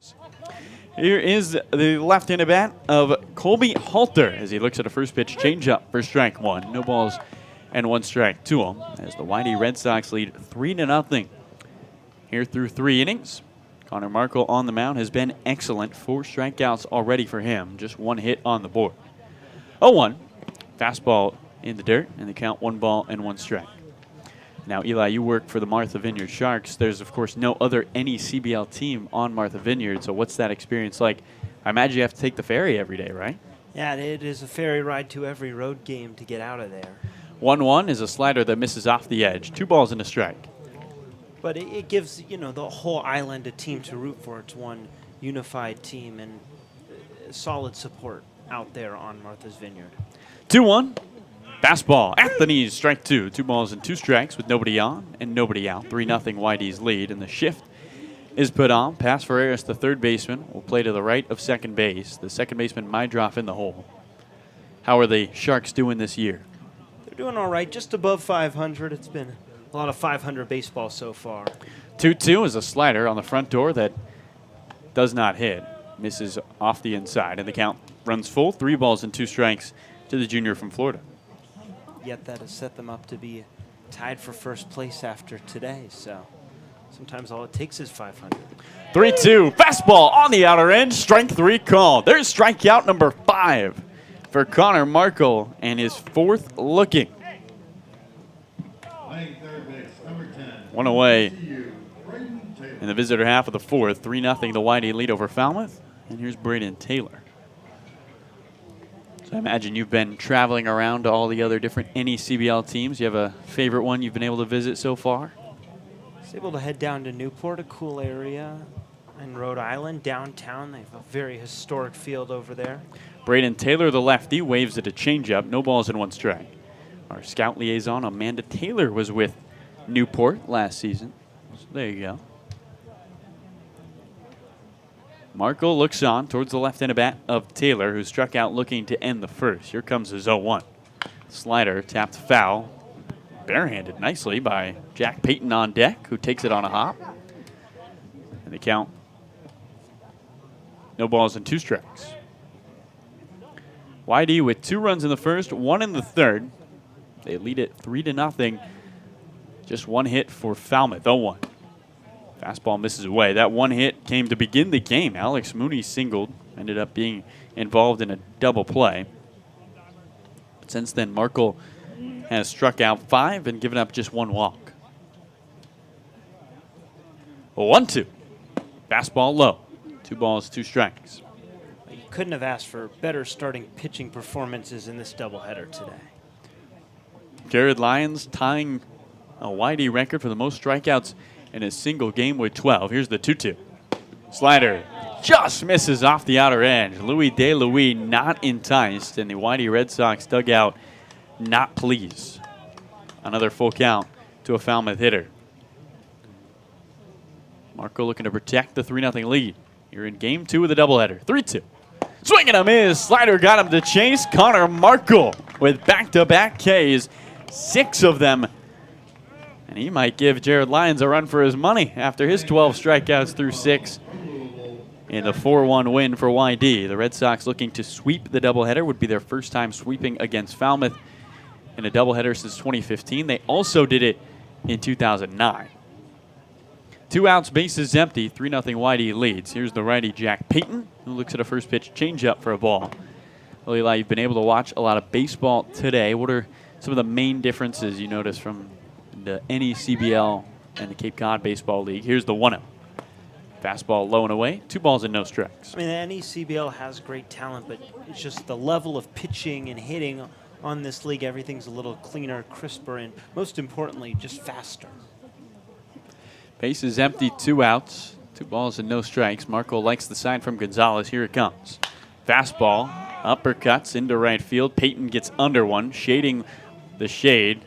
strikes. Here is the left-handed bat of Colby Halter as he looks at a first pitch changeup for strike one. No balls and 1 strike to him as the YD Red Sox lead 3-0 here through 3 innings. Connor Markle on the mound has been excellent. 4 strikeouts already for him. Just 1 hit on the board. 0-1. Fastball in the dirt, and the count 1 ball and 1 strike. Now, Eli, you work for the Martha Vineyard Sharks. There's, of course, no other CBL team on Martha Vineyard, so what's that experience like? I imagine you have to take the ferry every day, right? Yeah, it is a ferry ride to every road game to get out of there. 1-1 is a slider that misses off the edge. 2 balls and a strike. But it gives, the whole island a team to root for. It's one unified team and solid support out there on Martha's Vineyard. 2-1. Fastball at the knees, strike 2. 2 balls and 2 strikes with nobody on and nobody out. 3-0 YD's lead, and the shift is put on. Pass Ferreras, the third baseman, will play to the right of second base. The second baseman, Mydroff, in the hole. How are the Sharks doing this year? They're doing all right, just above 500. It's been a lot of 500 baseball so far. 2-2 is a slider on the front door that does not hit. Misses off the inside, and the count runs full. 3 balls and 2 strikes to the junior from Florida. Yet that has set them up to be tied for first place after today. So sometimes all it takes is 500. 3-2, fastball on the outer edge, strike 3 call. There's strikeout number 5 for Connor Markle, and his 4th looking. Playing third base, number 10. 1 away in the visitor half of the 4th. 3-0 the YD lead over Falmouth. And here's Braden Taylor. So I imagine you've been traveling around to all the other different CBL teams. You have a favorite one you've been able to visit so far? I was able to head down to Newport, a cool area in Rhode Island, downtown. They have a very historic field over there. Braden Taylor, the lefty, waves at a changeup. No balls and 1 strike. Our scout liaison, Amanda Taylor, was with Newport last season. So there you go. Markle looks on towards the left-handed bat of Taylor, who struck out looking to end the first. Here comes his 0-1. Slider tapped foul. Barehanded nicely by Jack Payton on deck, who takes it on a hop. And the count, no balls and 2 strikes. YD with 2 runs in the first, 1 in the third. They lead it 3-0. Just 1 hit for Falmouth, 0-1. Fastball misses away. That 1 hit came to begin the game. Alex Mooney singled, ended up being involved in a double play. But since then, Markle has struck out 5 and given up just 1 walk. 1-2. Fastball low. 2 balls, 2 strikes. You couldn't have asked for better starting pitching performances in this doubleheader today. Jared Lyons tying a YD record for the most strikeouts in a single game with 12. Here's the 2-2. Slider just misses off the outer edge. Louis DeLuis not enticed, and the YD Red Sox dugout not pleased. Another full count to a Falmouth hitter. Marco looking to protect the 3-0 lead. You're in game 2 of the doubleheader. 3-2. Swing and a miss. Slider got him to chase. Connor Markle with back-to-back Ks, 6 of them. And he might give Jared Lyons a run for his money after his 12 strikeouts through 6 in the 4-1 win for YD. The Red Sox looking to sweep the doubleheader. Would be their first time sweeping against Falmouth in a doubleheader since 2015. They also did it in 2009. 2 outs, bases empty, 3-0 YD leads. Here's the righty Jack Payton, who looks at a first pitch changeup for a ball. Well, Eli, you've been able to watch a lot of baseball today. What are some of the main differences you notice from the CBL and the Cape Cod Baseball League? Here's the 1-0. Fastball low and away, 2 balls and no strikes. I mean, the CBL has great talent, but it's just the level of pitching and hitting on this league. Everything's a little cleaner, crisper, and most importantly, just faster. Base is empty, 2 outs, 2 balls and no strikes. Marco likes the sign from Gonzalez. Here it comes. Fastball, uppercuts into right field. Payton gets under one, shading the shade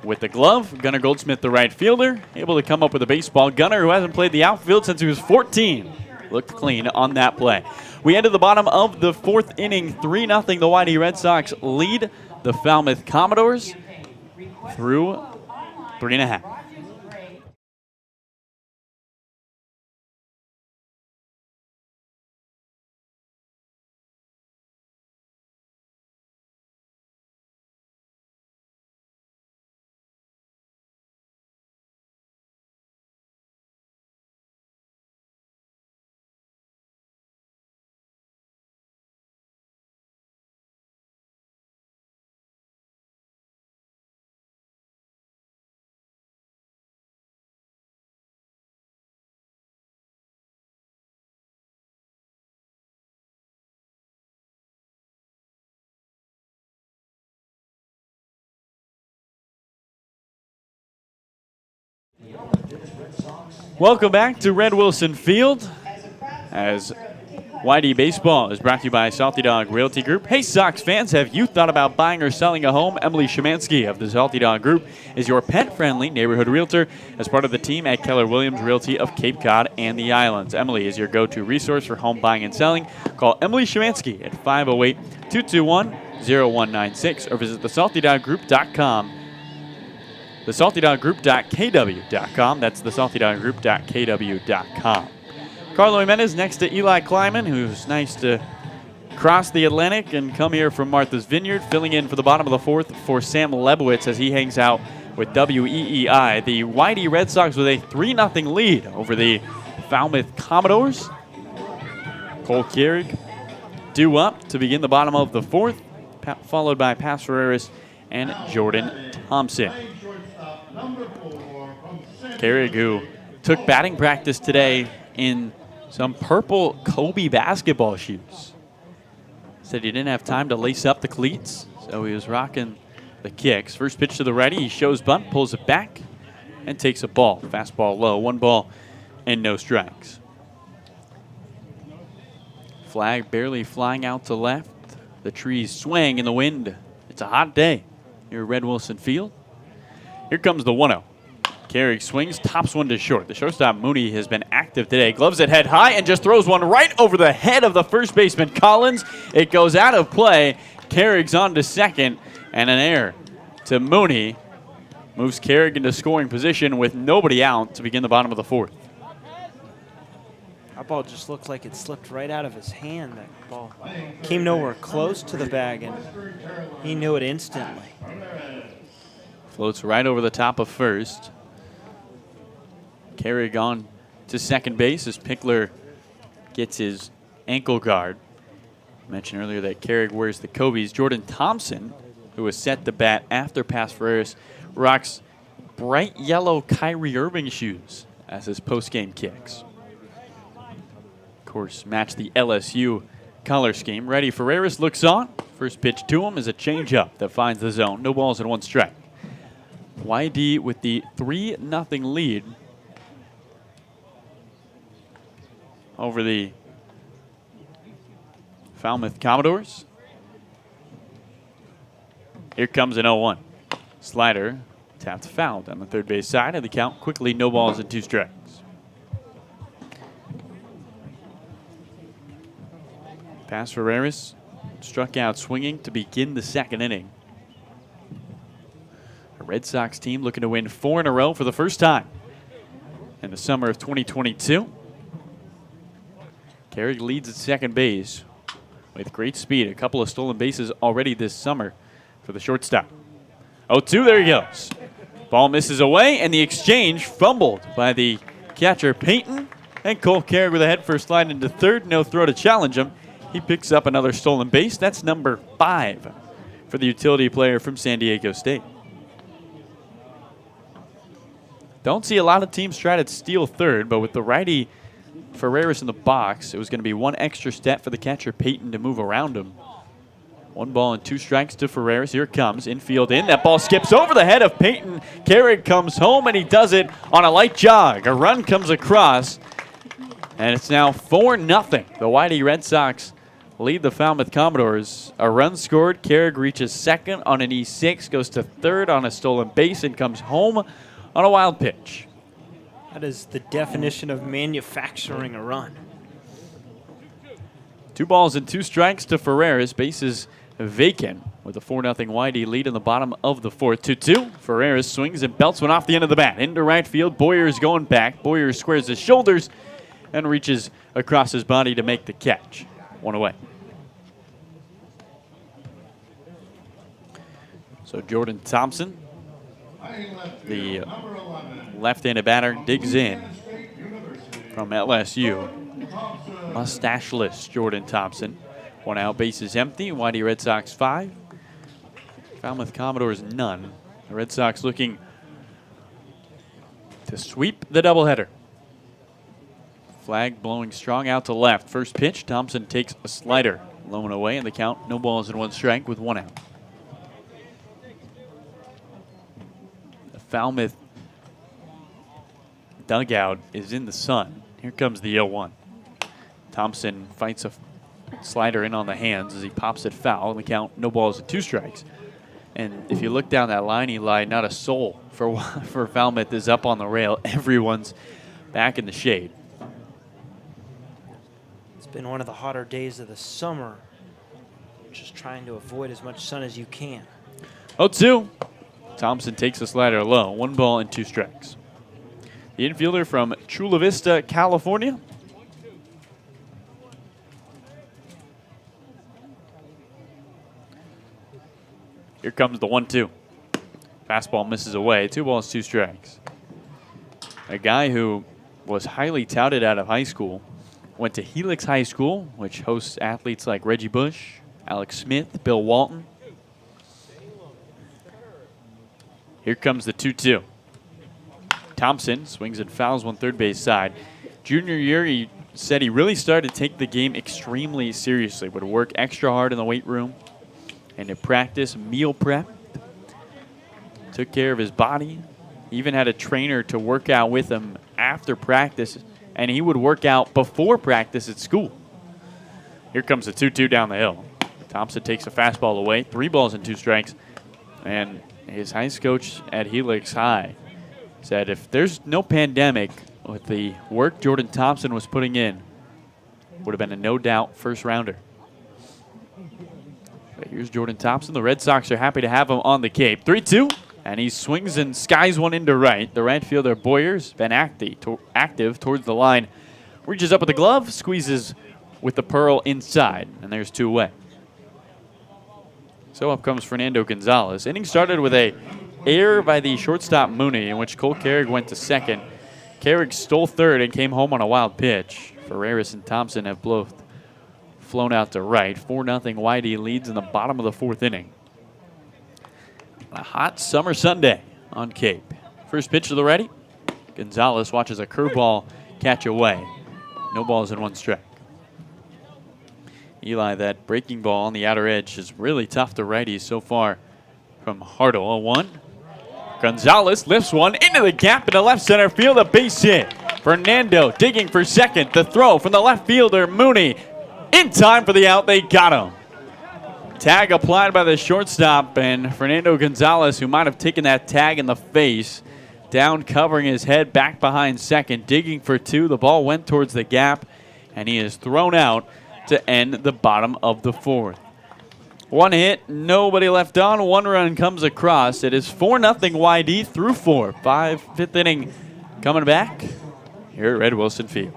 with the glove. Gunnar Goldsmith, the right fielder, able to come up with a baseball. Gunnar, who hasn't played the outfield since he was 14, looked clean on that play. We ended the bottom of the 4th inning, 3-0. The YD Red Sox lead the Falmouth Commodores through 3.5. Welcome back to Red Wilson Field as YD Baseball is brought to you by Salty Dog Realty Group. Hey, Sox fans, have you thought about buying or selling a home? Emily Szymanski of the Salty Dog Group is your pet-friendly neighborhood realtor as part of the team at Keller Williams Realty of Cape Cod and the Islands. Emily is your go-to resource for home buying and selling. Call Emily Szymanski at 508-221-0196 or visit thesaltydoggroup.com. thesaltydoggroup.kw.com. That's thesaltydoggroup.kw.com. Carlo Jimenez next to Eli Kleiman, who's nice to cross the Atlantic and come here from Martha's Vineyard, filling in for the bottom of the fourth for Sam Lebowitz as he hangs out with WEEI. The YD Red Sox with a 3-0 lead over the Falmouth Commodores. Cole Keurig due up to begin the bottom of the fourth, followed by Paz Ferreras and Jordan Thompson. Keurig, who took batting practice today in some purple Kobe basketball shoes. Said he didn't have time to lace up the cleats, so he was rocking the kicks. First pitch to the righty, he shows bunt, pulls it back, and takes a ball. Fastball low, 1 ball and no strikes. Flag barely flying out to left. The trees swaying in the wind. It's a hot day here at Red Wilson Field. Here comes the 1-0. Keurig swings, tops one to short. The shortstop, Mooney, has been active today. Gloves it head high and just throws one right over the head of the first baseman, Collins. It goes out of play. Keurig's on to second, and an error to Mooney. Moves Keurig into scoring position with nobody out to begin the bottom of the fourth. That ball just looked like it slipped right out of his hand. That ball came nowhere close to the bag, and he knew it instantly. Floats right over the top of first. Keurig on to second base as Pickler gets his ankle guard. I mentioned earlier that Keurig wears the Kobe's. Jordan Thompson, who was set to bat after Paz Ferreras, rocks bright yellow Kyrie Irving shoes as his postgame kicks. Of course, match the LSU color scheme. Ready, Ferreras looks on. First pitch to him is a changeup that finds the zone. No balls and 1 strike. YD with the 3-0 lead over the Falmouth Commodores. Here comes an 0-1. Slider tapped foul down the third base side, and the count quickly no balls and 2 strikes. Paz Ferreras struck out swinging to begin the second inning. A Red Sox team looking to win 4 in a row for the first time in the summer of 2022. Keurig leads at second base with great speed. A couple of stolen bases already this summer for the shortstop. 0-2, there he goes. Ball misses away, and the exchange fumbled by the catcher, Payton. And Cole Keurig with a head first slide into third. No throw to challenge him. He picks up another stolen base. That's number 5 for the utility player from San Diego State. Don't see a lot of teams try to steal third, but with the righty Ferreras in the box, it was going to be 1 extra step for the catcher, Payton, to move around him. 1 ball and 2 strikes to Ferreras. Here it comes, infield in. That ball skips over the head of Payton. Keurig comes home, and he does it on a light jog. A run comes across, and it's now 4-0. The YD Red Sox lead the Falmouth Commodores. A run scored. Keurig reaches second on an E6, goes to third on a stolen base, and comes home on a wild pitch. That is the definition of manufacturing a run. 2 balls and 2 strikes to Ferreras. Bases vacant with a 4-0 YD lead in the bottom of the fourth. 2-2. Ferreras swings and belts one off the end of the bat. Into right field. Boyer's going back. Boyer squares his shoulders and reaches across his body to make the catch. 1 away. So Jordan Thompson, the left-handed batter, digs in from LSU. Mustacheless Jordan Thompson. 1 out, bases empty. YD Red Sox 5. Falmouth Commodores none. The Red Sox looking to sweep the doubleheader. Flag blowing strong out to left. First pitch, Thompson takes a slider. Low and away, and the count, no balls and 1 strike with 1 out. The Falmouth dugout is in the sun. Here comes the 0-1. Thompson fights a slider in on the hands as he pops it foul. And the count, no balls and 2 strikes. And if you look down that line, Eli, not a soul for Falmouth is up on the rail. Everyone's back in the shade. It's been one of the hotter days of the summer. Just trying to avoid as much sun as you can. 0-2. Thompson takes the slider low. 1 ball and 2 strikes. The infielder from Chula Vista, California. Here comes the 1-2. Fastball misses away. 2 balls, 2 strikes. A guy who was highly touted out of high school. Went to Helix High School, which hosts athletes like Reggie Bush, Alex Smith, Bill Walton. Here comes the 2-2. Thompson swings and fouls one third base side. Junior year, he said he really started to take the game extremely seriously. Would work extra hard in the weight room and in practice, meal prep. Took care of his body. Even had a trainer to work out with him after practice, and he would work out before practice at school. Here comes the 2-2 down the hill. Thompson takes a fastball away. 3 balls and 2 strikes. And his high school coach at Helix High said if there's no pandemic, with the work Jordan Thompson was putting in, would have been a no-doubt first-rounder. But here's Jordan Thompson. The Red Sox are happy to have him on the Cape. 3-2, and he swings and skies one into right. The right fielder, Boyer's been active towards the line. Reaches up with the glove, squeezes with the pearl inside, and there's 2 away. So up comes Fernando Gonzalez. Inning started with a error by the shortstop Mooney, in which Cole Carrick went to second. Carrick stole third and came home on a wild pitch. Ferreras and Thompson have both flown out to right. 4-0 YD leads in the bottom of the 4th inning. A hot summer Sunday on Cape. First pitch to the ready. Gonzalez watches a curveball catch away. No balls and 1 strike. Eli, that breaking ball on the outer edge is really tough to righties so far from Hartle. 0-1. Gonzalez lifts one into the gap in the left center field. A base hit. Fernando digging for second. The throw from the left fielder, Mooney. In time for the out. They got him. Tag applied by the shortstop, and Fernando Gonzalez, who might have taken that tag in the face, down covering his head, back behind second, digging for 2. The ball went towards the gap, and he is thrown out to end the bottom of the 4th. 1 hit, nobody left on. 1 run comes across. It is 4-0 YD through 4. 5th inning coming back here at Red Wilson Field.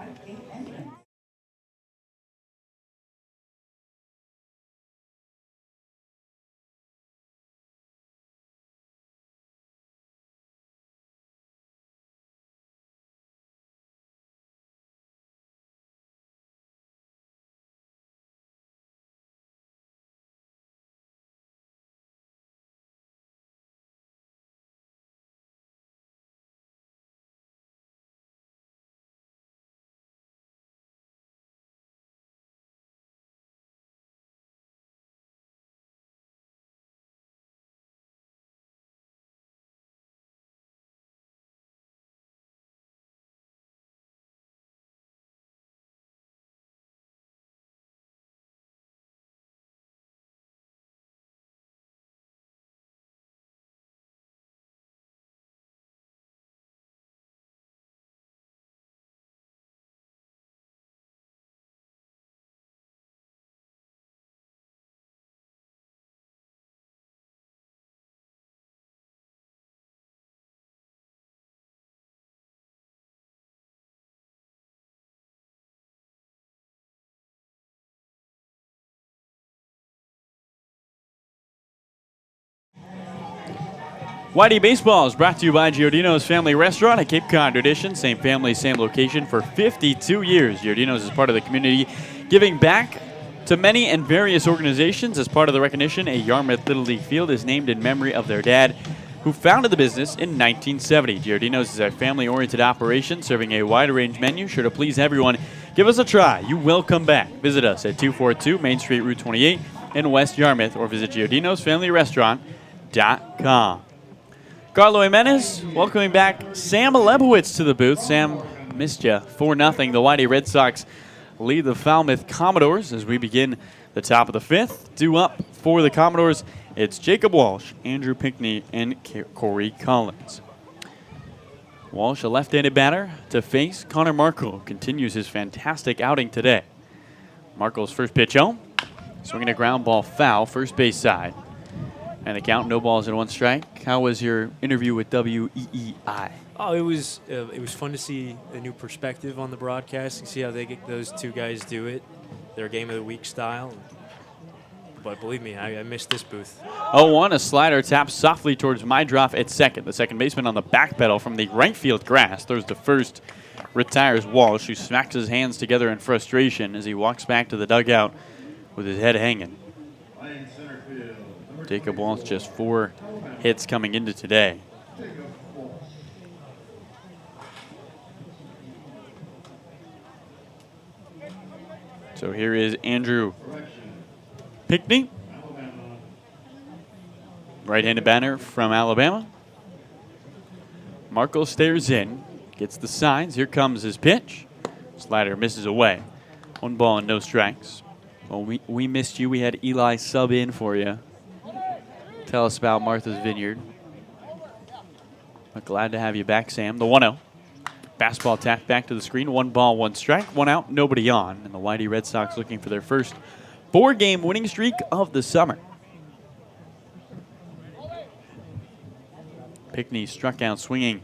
YD Baseball is brought to you by Giordino's Family Restaurant at Cape Cod Tradition. Same family, same location for 52 years. Giordino's is part of the community, giving back to many and various organizations. As part of the recognition, a Yarmouth Little League field is named in memory of their dad, who founded the business in 1970. Giordino's is a family-oriented operation serving a wide-range menu, sure to please everyone. Give us a try. You will come back. Visit us at 242 Main Street, Route 28 in West Yarmouth, or visit Giordino'sFamilyRestaurant.com. Carlo Jimenez welcoming back Sam Lebowitz to the booth. Sam missed you 4-0. The Whitey Red Sox lead the Falmouth Commodores as we begin the top of the fifth. Due up for the Commodores, it's Jacob Walsh, Andrew Pinckney, and Corey Collins. Walsh, a left-handed batter to face Connor Markle, continues his fantastic outing today. Markle's first pitch home, swinging a ground ball foul, first base side. And the count, no balls and 1 strike. How was your interview with WEEI? Oh, it was fun to see a new perspective on the broadcast and see how those two guys do it, their game of the week style. But believe me, I missed this booth. 0-1, a slider taps softly towards my drop at second. The second baseman on the back pedal from the right field grass throws to first, retires Walsh, who smacks his hands together in frustration as he walks back to the dugout with his head hanging. Jacob Walsh just 4 hits coming into today. So here is Andrew Pinckney, right-handed batter from Alabama. Markle stares in, gets the signs. Here comes his pitch. Slider misses away. 1 ball and no strikes. Well, we missed you. We had Eli sub in for you. Tell us about Martha's Vineyard. But glad to have you back, Sam. The 1-0. Fastball tapped back to the screen. 1 ball, 1 strike, 1 out, nobody on. And the Whitey Red Sox looking for their first 4-game winning streak of the summer. Pinckney struck out swinging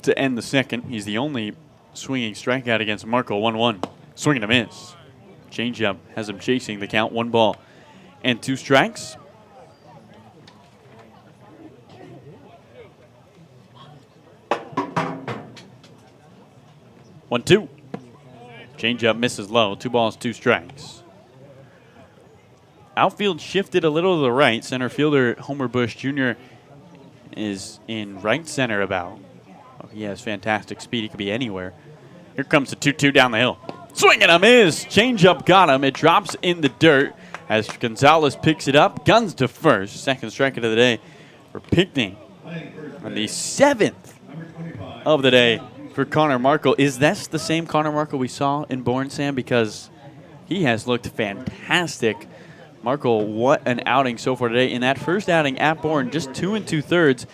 to end the second. He's the only swinging strikeout against Markle. 1-1. Swing and a miss. Changeup has him chasing the count. 1 ball and 2 strikes. One, 2. Changeup misses low. 2 balls, 2 strikes. Outfield shifted a little to the right. Center fielder Homer Bush Jr. is in right center about. Oh, he has fantastic speed. He could be anywhere. Here comes the 2-2 down the hill. Swing and a miss. Changeup got him. It drops in the dirt as Gonzalez picks it up. Guns to first. Second strikeout of the day for Pinckney. And the 7th of the day for Connor Markle. Is this the same Connor Markle we saw in Bourne, Sam? Because he has looked fantastic. Markle, what an outing so far today. In that first outing at Bourne, just 2 2/3,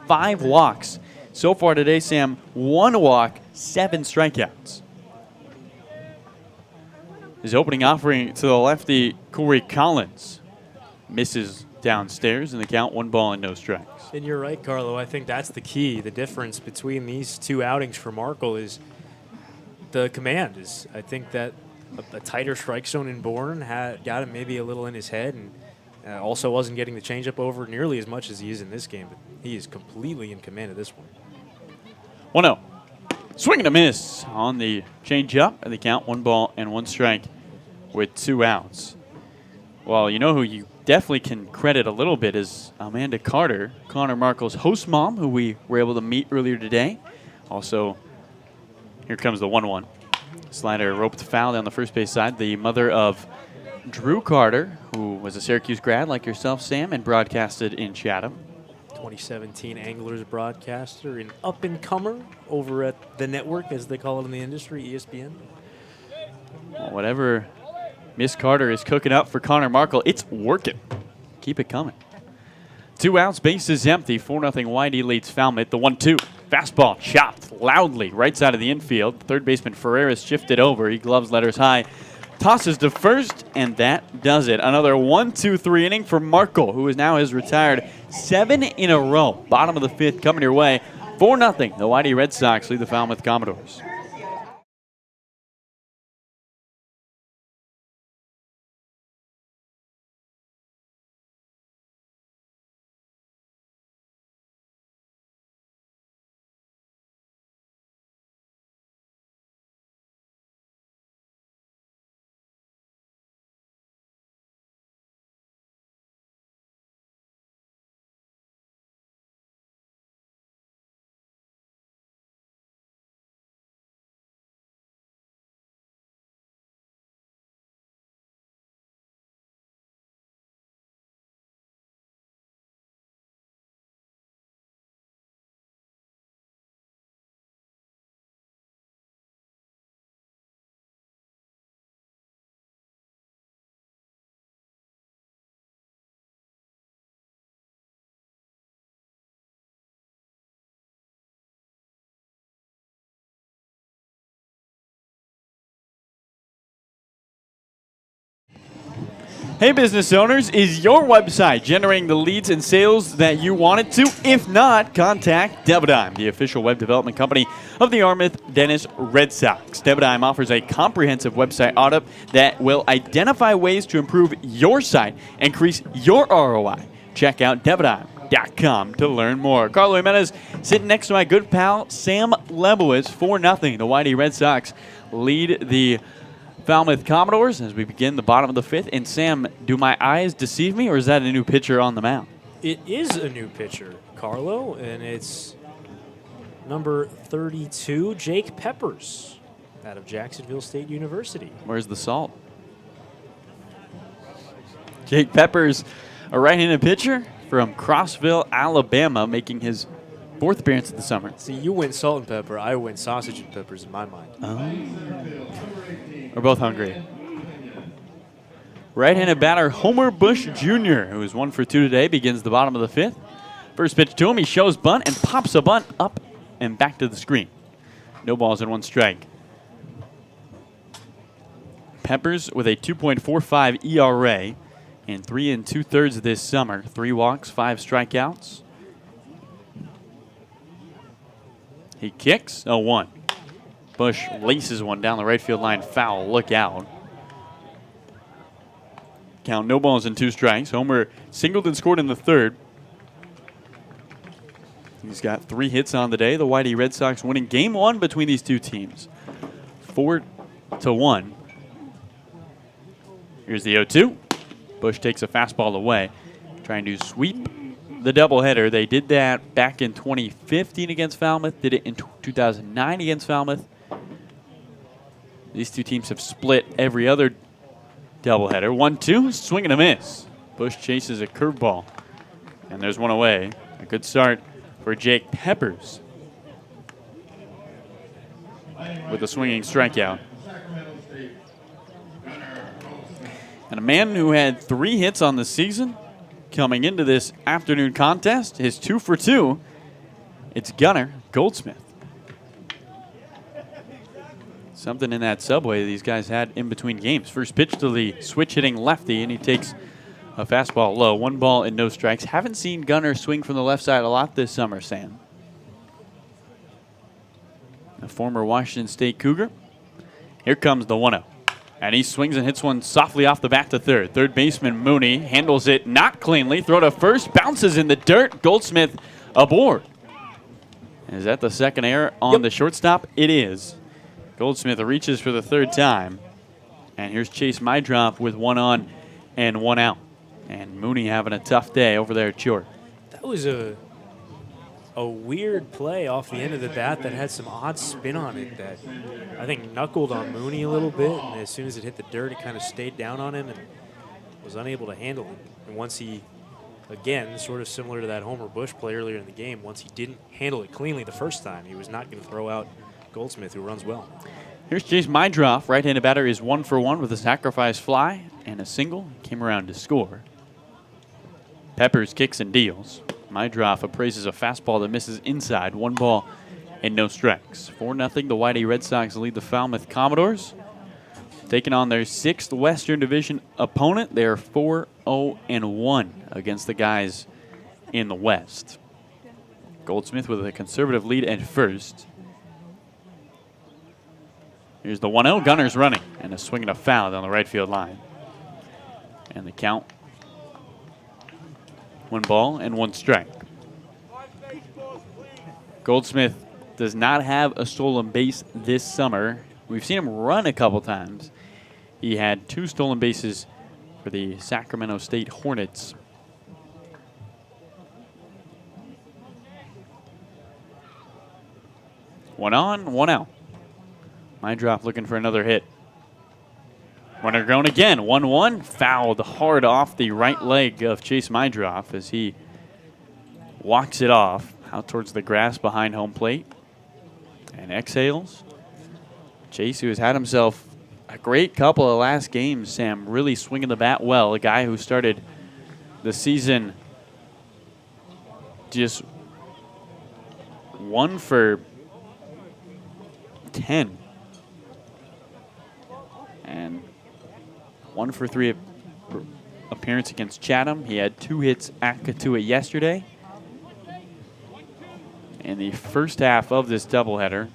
5 walks. So far today, Sam, 1 walk, 7 strikeouts. His opening offering to the lefty, Corey Collins, misses downstairs in the count. 1 ball and no strikes. And you're right, Carlo. I think that's the key. The difference between these 2 outings for Markle is the command. I think that a tighter strike zone in Bourne got him maybe a little in his head, and also wasn't getting the changeup over nearly as much as he is in this game. But he is completely in command of this one. 1-0. Swing and a miss on the changeup and the count. 1 ball and 1 strike with 2 outs. Well, you know who you definitely can credit a little bit is Amanda Carter, Connor Markle's host mom, who we were able to meet earlier today. Also, here comes the 1-1. Slider roped foul down the first base side. The mother of Drew Carter, who was a Syracuse grad like yourself, Sam, and broadcasted in Chatham. 2017 Anglers broadcaster, an up-and-comer over at the network, as they call it in the industry, ESPN. Well, whatever Miss Carter is cooking up for Connor Markle, it's working. Keep it coming. 2 outs, base is empty. 4-0 Whitey leads Falmouth. The 1-2. Fastball chopped loudly right side of the infield. Third baseman Ferreras shifted over. He gloves letters high. Tosses to first, and that does it. Another 1-2-3 inning for Markle, who is now has retired 7 in a row. Bottom of the 5th coming your way. 4-0. The Whitey Red Sox lead the Falmouth Commodores. Hey business owners, is your website generating the leads and sales that you want it to? If not, contact Devodime, the official web development company of the Armith Dennis Red Sox. Devodime offers a comprehensive website audit that will identify ways to improve your site and increase your ROI. Check out Devodime.com to learn more. Carlo Jimenez sitting next to my good pal Sam Lebowitz, 4-0. The Whitey Red Sox lead the Falmouth Commodores as we begin the bottom of the 5th. And Sam, do my eyes deceive me, or is that a new pitcher on the mound? It is a new pitcher, Carlo, and it's number 32, Jake Peppers, out of Jacksonville State University. Where's the salt? Jake Peppers, a right-handed pitcher from Crossville, Alabama, making his 4th appearance of the summer. See, you went salt and pepper, I went sausage and peppers in my mind. We're both hungry. Right-handed batter Homer Bush Jr., who is 1 for 2 today, begins the bottom of the 5th. First pitch to him, he shows bunt and pops a bunt up and back to the screen. No balls and 1 strike. Peppers with a 2.45 ERA in 3 2/3 this summer. 3 walks, 5 strikeouts. He kicks, 0-1. Bush laces one down the right field line, foul, look out. Count, no balls and 2 strikes. Homer singled and scored in the 3rd. He's got 3 hits on the day. The Whitey Red Sox winning game 1 between these two teams, 4-1. Here's the 0-2. Bush takes a fastball away, trying to sweep the doubleheader. They did that back in 2015 against Falmouth, did it in 2009 against Falmouth. These two teams have split every other doubleheader. 1-2, swing and a miss. Bush chases a curveball, and there's one away. A good start for Jake Peppers with a swinging strikeout. And a man who had 3 hits on the season coming into this afternoon contest, his 2 for 2, it's Gunnar Goldsmith. Something in that subway these guys had in between games. First pitch to the switch-hitting lefty, and he takes a fastball low. 1 ball and no strikes. Haven't seen Gunnar swing from the left side a lot this summer, Sam. A former Washington State Cougar. Here comes the 1-0. And he swings and hits one softly off the bat to third. Third baseman Mooney handles it not cleanly. Throw to first, bounces in the dirt. Goldsmith aboard. Is that the second error on the shortstop? It is. Goldsmith reaches for the 3rd time. And here's Chase Mydroff with 1 on and 1 out. And Mooney having a tough day over there at short. That was a weird play off the end of the bat that had some odd spin on it that I think knuckled on Mooney a little bit, and as soon as it hit the dirt, it kind of stayed down on him and was unable to handle it. And once he, again, sort of similar to that Homer Bush play earlier in the game, once he didn't handle it cleanly the first time, he was not going to throw out Goldsmith, who runs well. Here's Chase Mydroff. Right-handed batter is 1 for 1 with a sacrifice fly and a single. Came around to score. Peppers kicks and deals. Mydroff appraises a fastball that misses inside. 1 ball and no strikes. 4-0. The Whitey Red Sox lead the Falmouth Commodores. Taking on their 6th Western Division opponent. They are 4-0-1 against the guys in the West. Goldsmith with a conservative lead at first. Here's the 1-0. Gunner's running. And a swing and a foul down the right field line. And the count. 1 ball and 1 strike. Goldsmith does not have a stolen base this summer. We've seen him run a couple times. He had 2 stolen bases for the Sacramento State Hornets. One on, 1 out. Mydroff looking for another hit. Runner going again, 1-1, fouled hard off the right leg of Chase Mydroff as he walks it off out towards the grass behind home plate and exhales. Chase, who has had himself a great couple of last games, Sam, really swinging the bat well. A guy who started the season just 1 for 10. And 1 for 3 appearance against Chatham. He had 2 hits at Katua yesterday. In the first half of this doubleheader,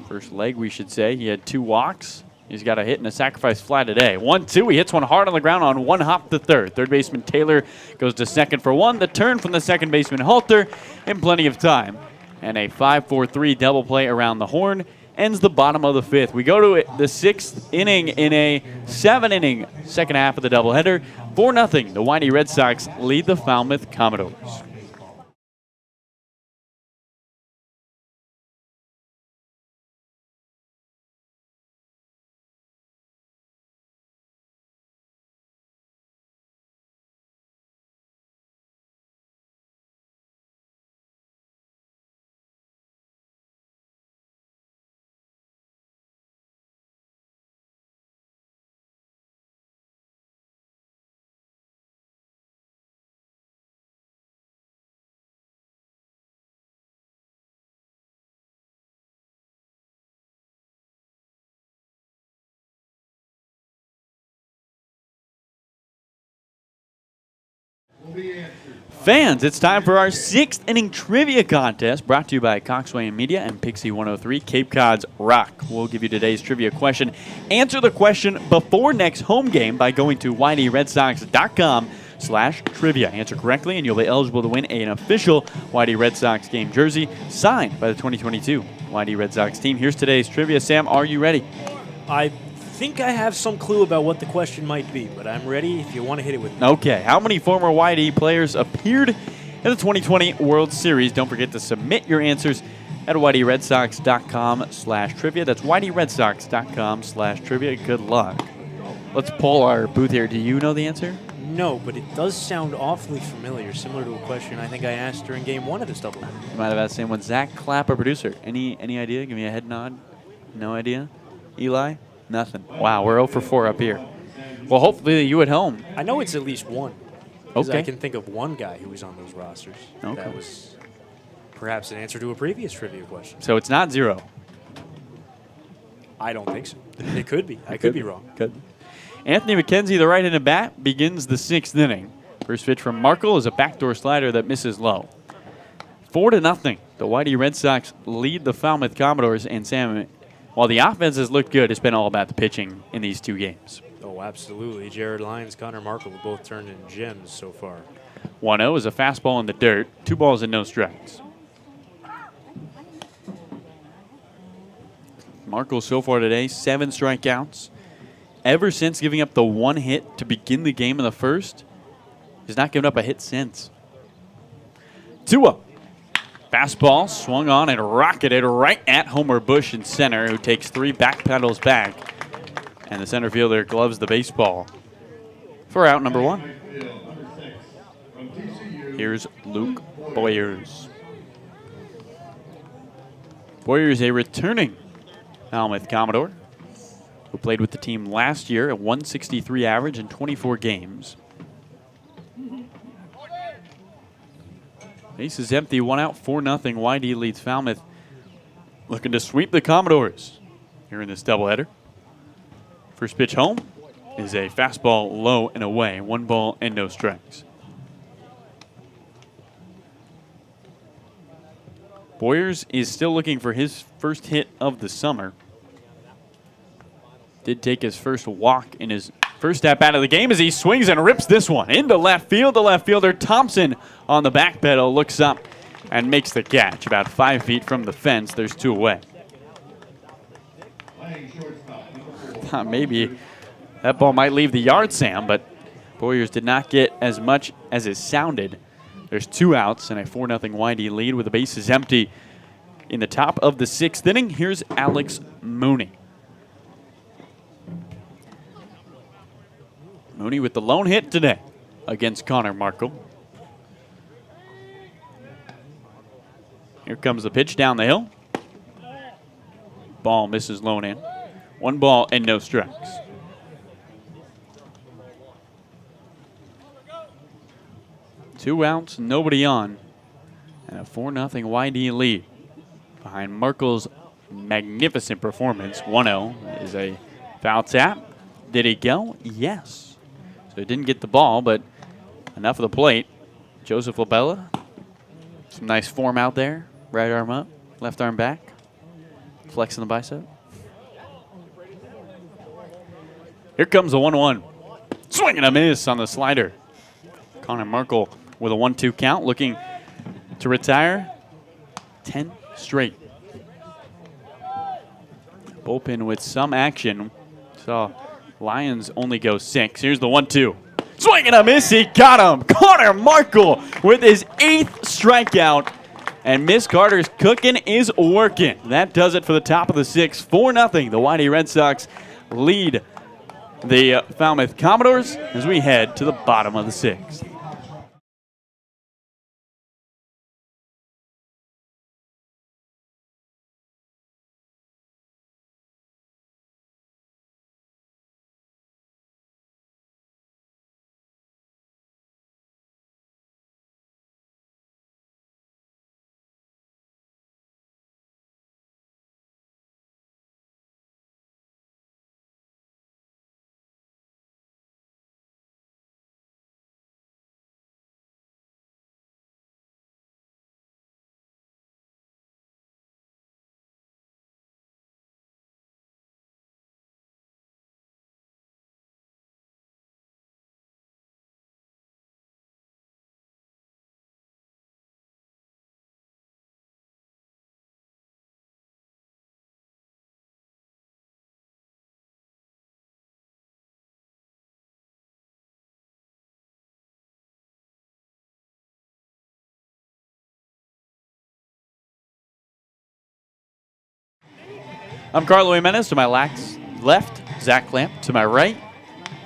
first leg we should say, he had 2 walks. He's got a hit and a sacrifice fly today. 1-2, he hits one hard on the ground on one hop to third. Third baseman Taylor goes to second for 1. The turn from the second baseman Halter in plenty of time. And a 5-4-3 double play around the horn ends the bottom of the 5th. We go to the 6th inning in a 7-inning second half of the doubleheader. 4-0, the Whitey Red Sox lead the Falmouth Commodores. Fans, it's time for our 6th inning trivia contest brought to you by Coxswain Media and Pixie 103, Cape Cod's Rock. We'll give you today's trivia question. Answer the question before next home game by going to WhiteyRedSox.com/trivia. Answer correctly and you'll be eligible to win an official Whitey Red Sox game jersey signed by the 2022 Whitey Red Sox team. Here's today's trivia. Sam, are you ready? I think I have some clue about what the question might be, but I'm ready if you want to hit it with me. Okay. How many former Whitey players appeared in the 2020 World Series? Don't forget to submit your answers at WhiteyRedSox.com/trivia. That's WhiteyRedSox.com/trivia. Good luck. Let's pull our booth here. Do you know the answer? No, but it does sound awfully familiar, similar to a question I think I asked during Game 1 of this doubleheader. You might have asked the same one. Zach Clapp, our producer. Any idea? Give me a head nod. No idea? Eli? Nothing. Wow, we're 0 for 4 up here. Well, hopefully you at home. I know it's at least one. Because Okay. I can think of one guy who was on those rosters. Okay. That was perhaps an answer to a previous trivia question. So it's not 0. I don't think so. It could be. I could be wrong. Good. Anthony McKenzie, the right-handed bat, begins the 6th inning. First pitch from Markle is a backdoor slider that misses low. 4-0. The Whitey Red Sox lead the Falmouth Commodores, and Sam, while the offense has looked good, it's been all about the pitching in these 2 games. Oh, absolutely. Jared Lyons, Connor Markle have both turned in gems so far. 1-0 is a fastball in the dirt. 2 balls and no strikes. Markle so far today, 7 strikeouts. Ever since giving up the 1 hit to begin the game in the first, he's not given up a hit since. 2-0. Fastball swung on and rocketed right at Homer Bush in center, who takes 3 back pedals back. And the center fielder gloves the baseball for out number 1. Here's Luke Boyers. Boyers, a returning Falmouth Commodore, who played with the team last year at 163 average in 24 games. Base is empty, 1 out, 4-0. YD leads Falmouth, looking to sweep the Commodores here in this doubleheader. First pitch home is a fastball low and away, 1 ball and no strikes. Boyers is still looking for his first hit of the summer. Did take his first walk in his first at bat of the game as he swings and rips this one into left field. The left fielder Thompson on the back pedal looks up and makes the catch about 5 feet from the fence. There's 2 away. Maybe that ball might leave the yard, Sam, but Boyers did not get as much as it sounded. There's 2 outs and a 4-0 YD lead with the bases empty. In the top of the 6th inning, here's Alex Mooney. Mooney with the lone hit today against Connor Markle. Here comes the pitch down the hill. Ball misses lone in. 1 ball and no strikes. Two outs, nobody on. And a 4-0 YD lead behind Markle's magnificent performance. 1-0 is a foul tap. Did he go? Yes. So he didn't get the ball, but enough of the plate. Joseph Labella, some nice form out there. Right arm up, left arm back, flexing the bicep. Here comes the 1-1. Swing and a miss on the slider. Connor Markle with a 1-2 count, looking to retire 10 straight. Bullpen with some action. Saw Lions only go 6. Here's the 1-2. Swing and a miss. He got him. Connor Markle with his 8th strikeout. And Miss Carter's cooking is working. That does it for the top of the 6th. 4-0. The Whitey Red Sox lead the Falmouth Commodores as we head to the bottom of the 6th. I'm Carlo Jimenez. To my left, Zach Clamp. To my right,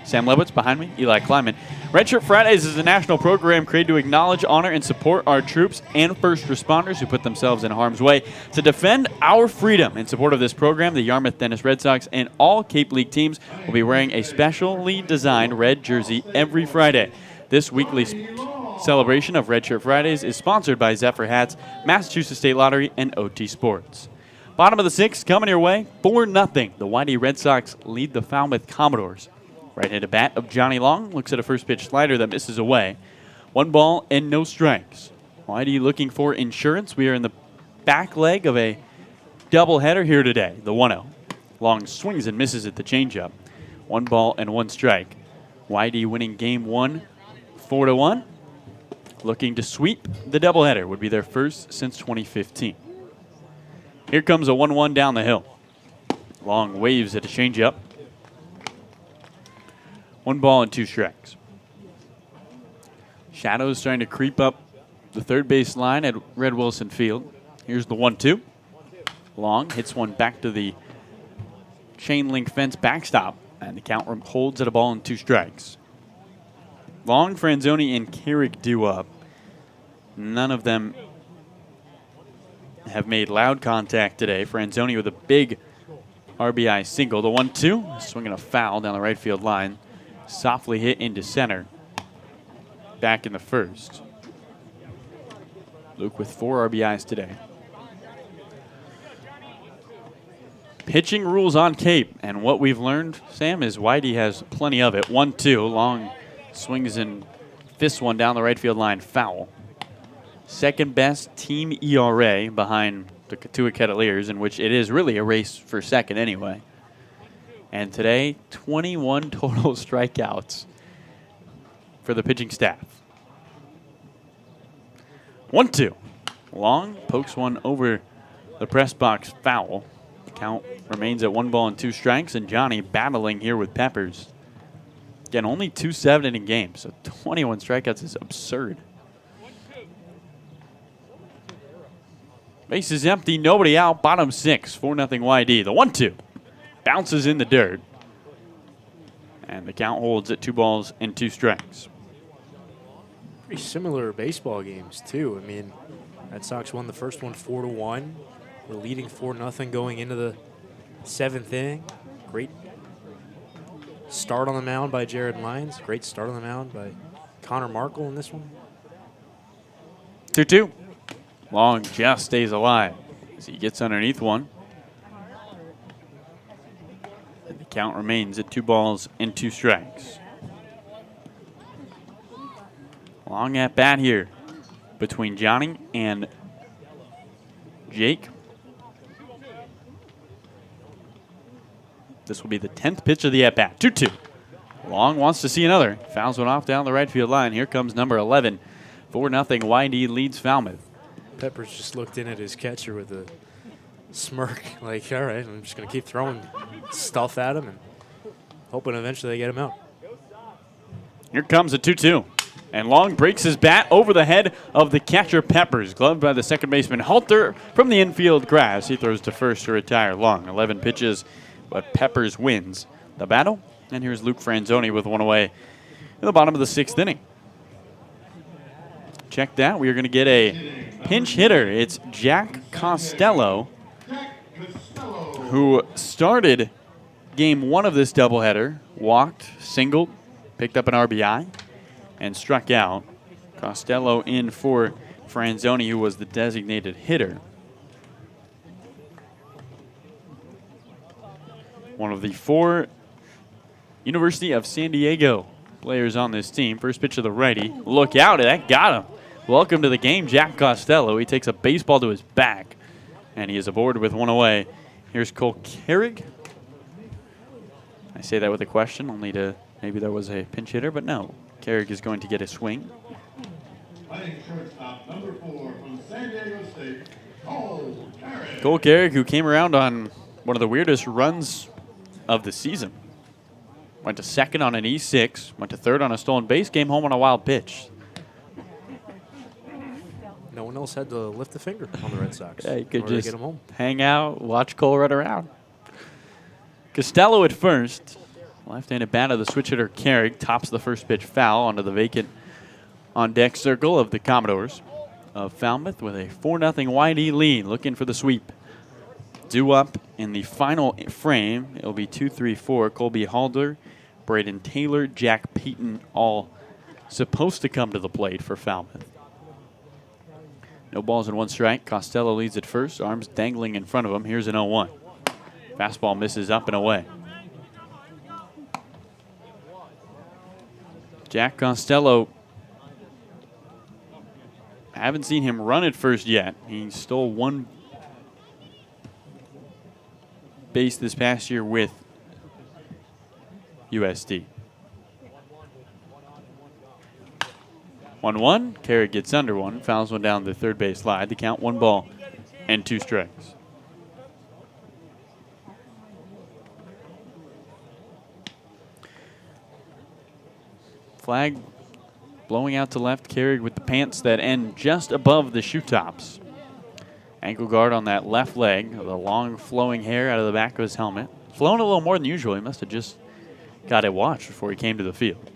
Sam Lebowitz. Behind me, Eli Kleiman. Redshirt Fridays is a national program created to acknowledge, honor, and support our troops and first responders who put themselves in harm's way to defend our freedom. In support of this program, the Yarmouth Dennis Red Sox and all Cape League teams will be wearing a specially designed red jersey every Friday. This weekly celebration of Redshirt Fridays is sponsored by Zephyr Hats, Massachusetts State Lottery, and OT Sports. Bottom of the 6th coming your way, 4-0. The Whitey Red Sox lead the Falmouth Commodores. Right-handed bat of Johnny Long looks at a first pitch slider that misses away. 1 ball and no strikes. Whitey looking for insurance. We are in the back leg of a doubleheader here today. The 1-0. Long swings and misses at the changeup. 1 ball and 1 strike. Whitey winning game 1, 4-1. Looking to sweep the doubleheader. Would be their first since 2015. Here comes a 1-1 down the hill. Long waves at a changeup. 1 ball and 2 strikes. Shadows starting to creep up the third base line at Red Wilson Field. Here's the 1-2. Long hits one back to the chain link fence backstop, and the count holds at a ball and 2 strikes. Long, Franzoni, and Carrick due up. None of them have made loud contact today. Franzoni with a big RBI single. The 1-2, swinging a foul down the right field line. Softly hit into center. Back in the first. Luke with 4 RBIs today. Pitching rules on Cape, and what we've learned, Sam, is Whitey has plenty of it. 1-2, Long swings and fists one down the right field line, foul. Second best team ERA behind the Katua Kettleers, in which it is really a race for second anyway. And today, 21 total strikeouts for the pitching staff. 1-2. Long pokes one over the press box, foul. Count remains at 1 ball and 2 strikes, and Johnny battling here with Peppers. Again, only 2 7-inning games, so 21 strikeouts is absurd. Base is empty, nobody out, bottom 6, 4-0 YD. The 1-2 bounces in the dirt, and the count holds at 2 balls and 2 strikes. Pretty similar baseball games, too. I mean, Red Sox won the first one 4-1. We're leading 4-0 going into the 7th inning. Great start on the mound by Jared Lyons. Great start on the mound by Connor Markle in this one. 2-2. Long just stays alive as he gets underneath one. And the count remains at 2 balls and 2 strikes. Long at bat here between Johnny and Jake. This will be the 10th pitch of the at bat. 2-2. Long wants to see another. Fouls one off down the right field line. Here comes number 11. 4-0. YD leads Falmouth. Peppers just looked in at his catcher with a smirk, like, all right, I'm just going to keep throwing stuff at him and hoping eventually they get him out. Here comes a 2-2. And Long breaks his bat over the head of the catcher Peppers. Gloved by the second baseman Halter from the infield grass. He throws to first to retire. Long, 11 pitches, but Peppers wins the battle. And here's Luke Franzoni with one away in the bottom of the 6th inning. Check that. We are going to get a pinch hitter. It's Jack Costello, who started game 1 of this doubleheader, walked, singled, picked up an RBI, and struck out. Costello in for Franzoni, who was the designated hitter. One of the 4 University of San Diego players on this team. First pitch of the righty. Look out, that got him. Welcome to the game, Jack Costello. He takes a baseball to his back, and he is aboard with one away. Here's Cole Carrig. I say that with a question, only to maybe there was a pinch hitter, but no. Carrig is going to get a swing. Playing shortstop, number 4 from San Diego State, Cole Carrig. Cole Carrig, who came around on one of the weirdest runs of the season. Went to second on an E6, went to third on a stolen base, came home on a wild pitch. No one else had to lift a finger on the Red Sox. Yeah, you could in order to just get him home. hang out, watch Cole run around. Costello at first. Left-handed bat of the switch hitter Carrig tops the first pitch foul onto the vacant on-deck circle of the Commodores of Falmouth with a 4-0 YD lead, looking for the sweep. Due up in the final frame, it'll be 2-3-4. Colby Halder, Braden Taylor, Jack Payton, all supposed to come to the plate for Falmouth. No balls and 1 strike. Costello leads at first, arms dangling in front of him. Here's an 0-1. Fastball misses up and away. Jack Costello, I haven't seen him run at first yet. He stole 1 base this past year with USD. 1-1. Carrig gets under one, fouls one down the third base line. The count 1 ball and 2 strikes. Flag blowing out to left. Carrig with the pants that end just above the shoe tops. Ankle guard on that left leg. The long flowing hair out of the back of his helmet. Flown a little more than usual. He must have just got it washed before he came to the field.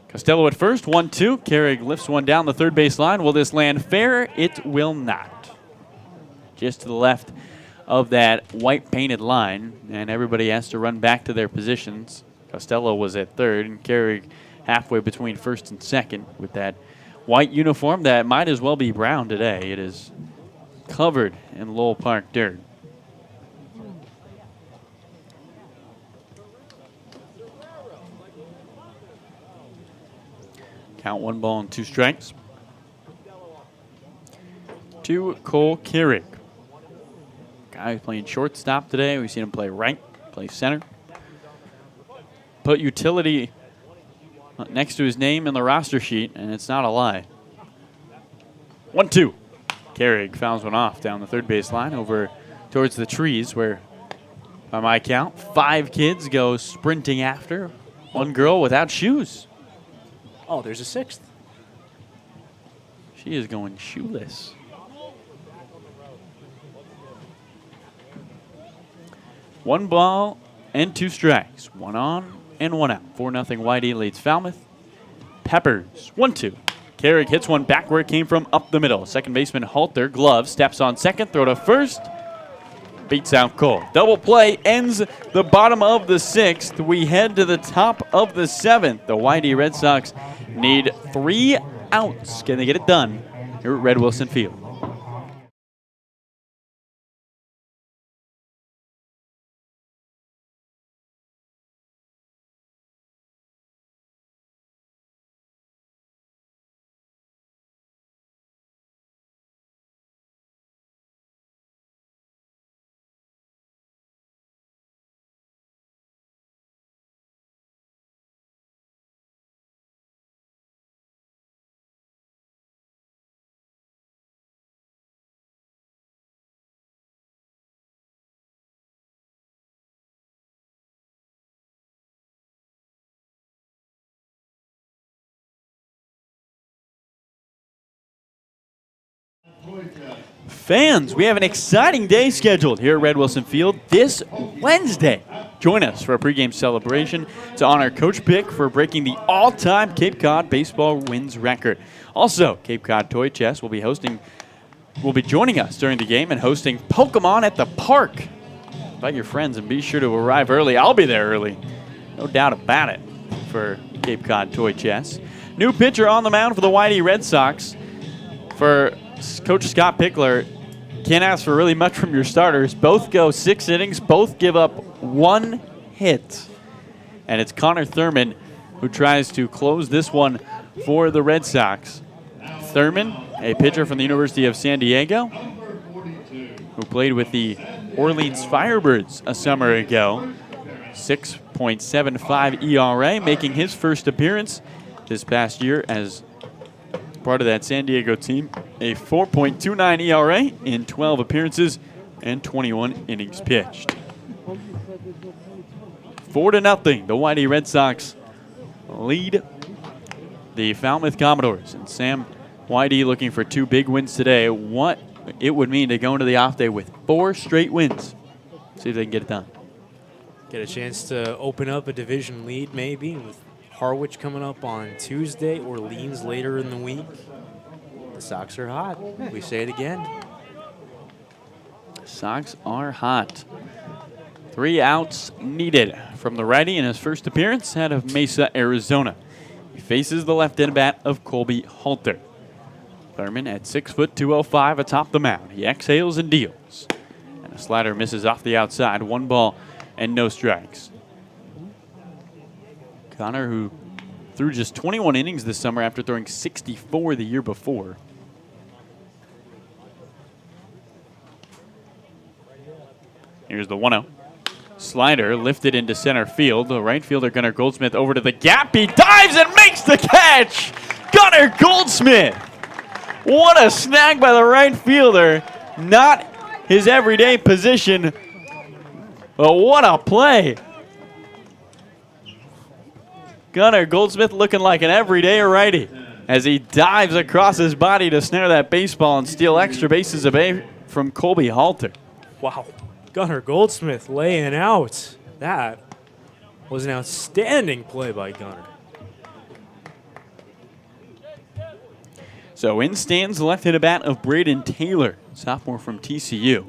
Costello at first, 1-2. Carrig lifts one down the third base line. Will this land fair? It will not. Just to the left of that white painted line, and everybody has to run back to their positions. Costello was at third, and Carrig halfway between first and second with that white uniform that might as well be brown today. It is covered in Lowell Park dirt. Count 1 ball and 2 strikes. To Cole Carrig. Guy who's playing shortstop today. We've seen him play right, play center. Put utility next to his name in the roster sheet, and it's not a lie. 1-2. Carrig fouls one off down the third base line over towards the trees where, by my count, 5 kids go sprinting after one girl without shoes. Oh, there's a 6th. She is going shoeless. One ball and 2 strikes. 1 on and 1 out. 4-0 YD leads Falmouth. Peppers, 1-2. Carrig hits one back where it came from, up the middle. Second baseman Halter, glove, steps on second, throw to first. Beats out Cole. Double play ends the bottom of the 6th. We head to the top of the 7th. The YD Red Sox need 3 outs. Can they get it done here at Red Wilson Field? Fans, we have an exciting day scheduled here at Red Wilson Field this Wednesday. Join us for a pregame celebration to honor Coach Pick for breaking the all-time Cape Cod baseball wins record. Also, Cape Cod Toy Chess will be joining us during the game and hosting Pokemon at the park. Invite your friends and be sure to arrive early. I'll be there early, no doubt about it, for Cape Cod Toy Chess. New pitcher on the mound for the Whitey Red Sox. For Coach Scott Pickler, can't ask for really much from your starters. Both go 6 innings, both give up 1 hit. And it's Connor Thurman who tries to close this one for the Red Sox. Thurman, a pitcher from the University of San Diego, who played with the Orleans Firebirds a summer ago. 6.75 ERA, making his first appearance this past year as part of that San Diego team. A 4.29 ERA in 12 appearances and 21 innings pitched. 4-0, the Whitey Red Sox lead the Falmouth Commodores. And Sam Whitey looking for 2 big wins today. What it would mean to go into the off day with 4 straight wins. See if they can get it done. Get a chance to open up a division lead maybe with Harwich coming up on Tuesday, Orleans later in the week. The Sox are hot. We say it again. Sox are hot. 3 outs needed from the righty in his first appearance out of Mesa, Arizona. He faces the left-handed bat of Colby Halter. Thurman at 6 foot 205 atop the mound. He exhales and deals. And a slider misses off the outside. 1 ball and no strikes. Connor, who threw just 21 innings this summer after throwing 64 the year before. Here's the 1-0. Slider lifted into center field. The right fielder, Gunnar Goldsmith, over to the gap. He dives and makes the catch. Gunnar Goldsmith. What a snag by the right fielder. Not his everyday position, but what a play. Gunnar Goldsmith looking like an everyday righty as he dives across his body to snare that baseball and steal extra bases away from Colby Halter. Wow. Gunnar Goldsmith laying out. That was an outstanding play by Gunnar. So in stands the left-handed bat of Braden Taylor, sophomore from TCU.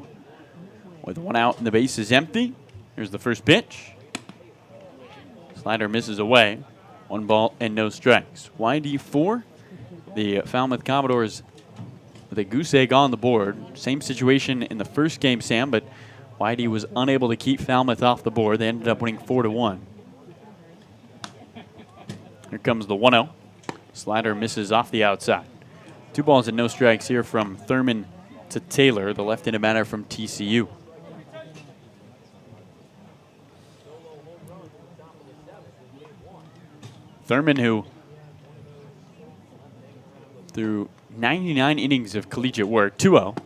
With 1 out and the base is empty. Here's the first pitch. Slider misses away. 1 ball and no strikes. YD4, the Falmouth Commodores with a goose egg on the board. Same situation in the first game, Sam, but YD was unable to keep Falmouth off the board. They ended up winning 4-1. Here comes the 1-0. Slider misses off the outside. 2 balls and no strikes here from Thurman to Taylor, the left-handed batter from TCU. Thurman, who threw 99 innings of collegiate work, 2-0.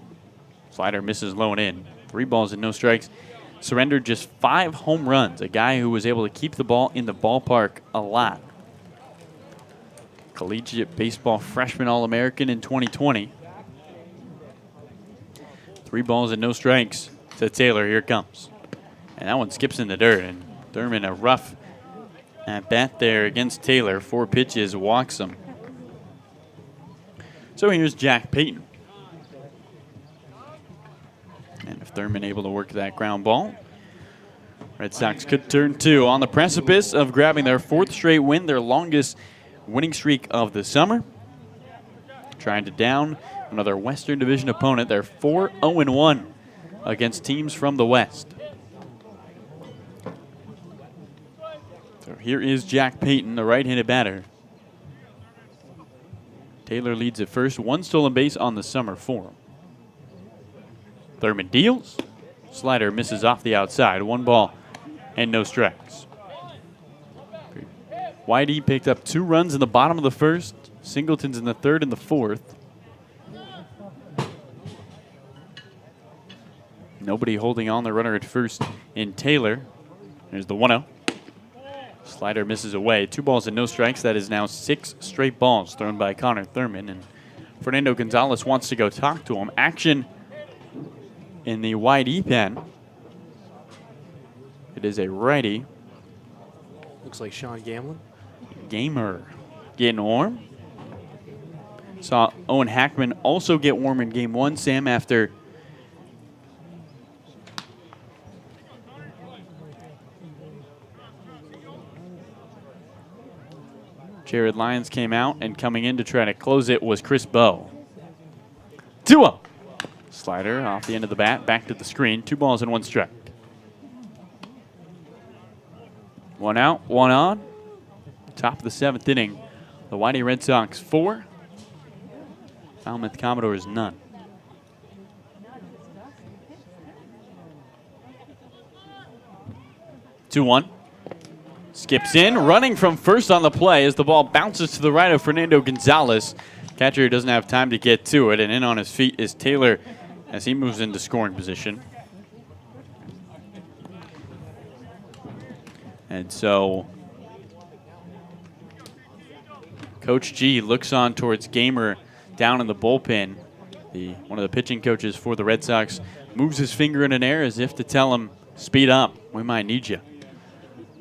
Slider misses low and in. 3 balls and no strikes. Surrendered just 5 home runs. A guy who was able to keep the ball in the ballpark a lot. Collegiate baseball freshman All-American in 2020. 3 balls and no strikes to Taylor. Here it comes. And that one skips in the dirt. And Thurman, a rough at bat there against Taylor. 4 pitches, walks him. So here's Jack Payton. And if Thurman able to work that ground ball, Red Sox could turn 2 on the precipice of grabbing their 4th straight win, their longest winning streak of the summer. Trying to down another Western Division opponent. They're 4-0-1 against teams from the West. So here is Jack Payton, the right-handed batter. Taylor leads at first. 1 stolen base on the summer for him. Thurman deals. Slider misses off the outside. 1 ball and no strikes. Whitey picked up 2 runs in the bottom of the first. Singleton's in the 3rd and the 4th. Nobody holding on the runner at first in Taylor. There's the 1-0. Slider misses away. 2 balls and no strikes. That is now 6 straight balls thrown by Connor Thurman. And Fernando Gonzalez wants to go talk to him. Action in the wide E pen. It is a righty. Looks like Sean Gamlin. Gamer getting warm. Saw Owen Hackman also get warm in game 1, Sam, after Jared Lyons came out, and coming in to try to close it was Chris Bowe. 2-0. Slider off the end of the bat, back to the screen. 2 balls and 1 strike. 1 out, 1 on. Top of the 7th inning. The Whitey Red Sox 4. Falmouth Commodores none. Two one. Skips in, running from first on the play as the ball bounces to the right of Fernando Gonzalez. Catcher doesn't have time to get to it, and in on his feet is Taylor as he moves into scoring position. And so Coach G looks on towards Gamer down in the bullpen. One of the pitching coaches for the Red Sox moves his finger in an air as if to tell him, speed up, we might need you.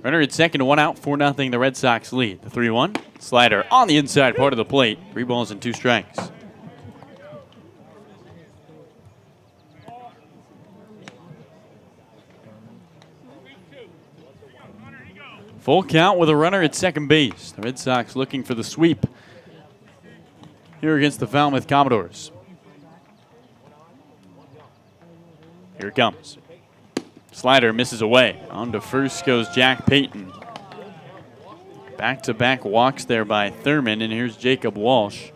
Runner at second, 1 out, 4-0, the Red Sox lead. The 3-1, slider on the inside part of the plate. 3 balls and 2 strikes. Full count with a runner at second base. The Red Sox looking for the sweep here against the Falmouth Commodores. Here it comes. Slider misses away. On to first goes Jack Payton. Back-to-back walks there by Thurman, and here's Jacob Walsh.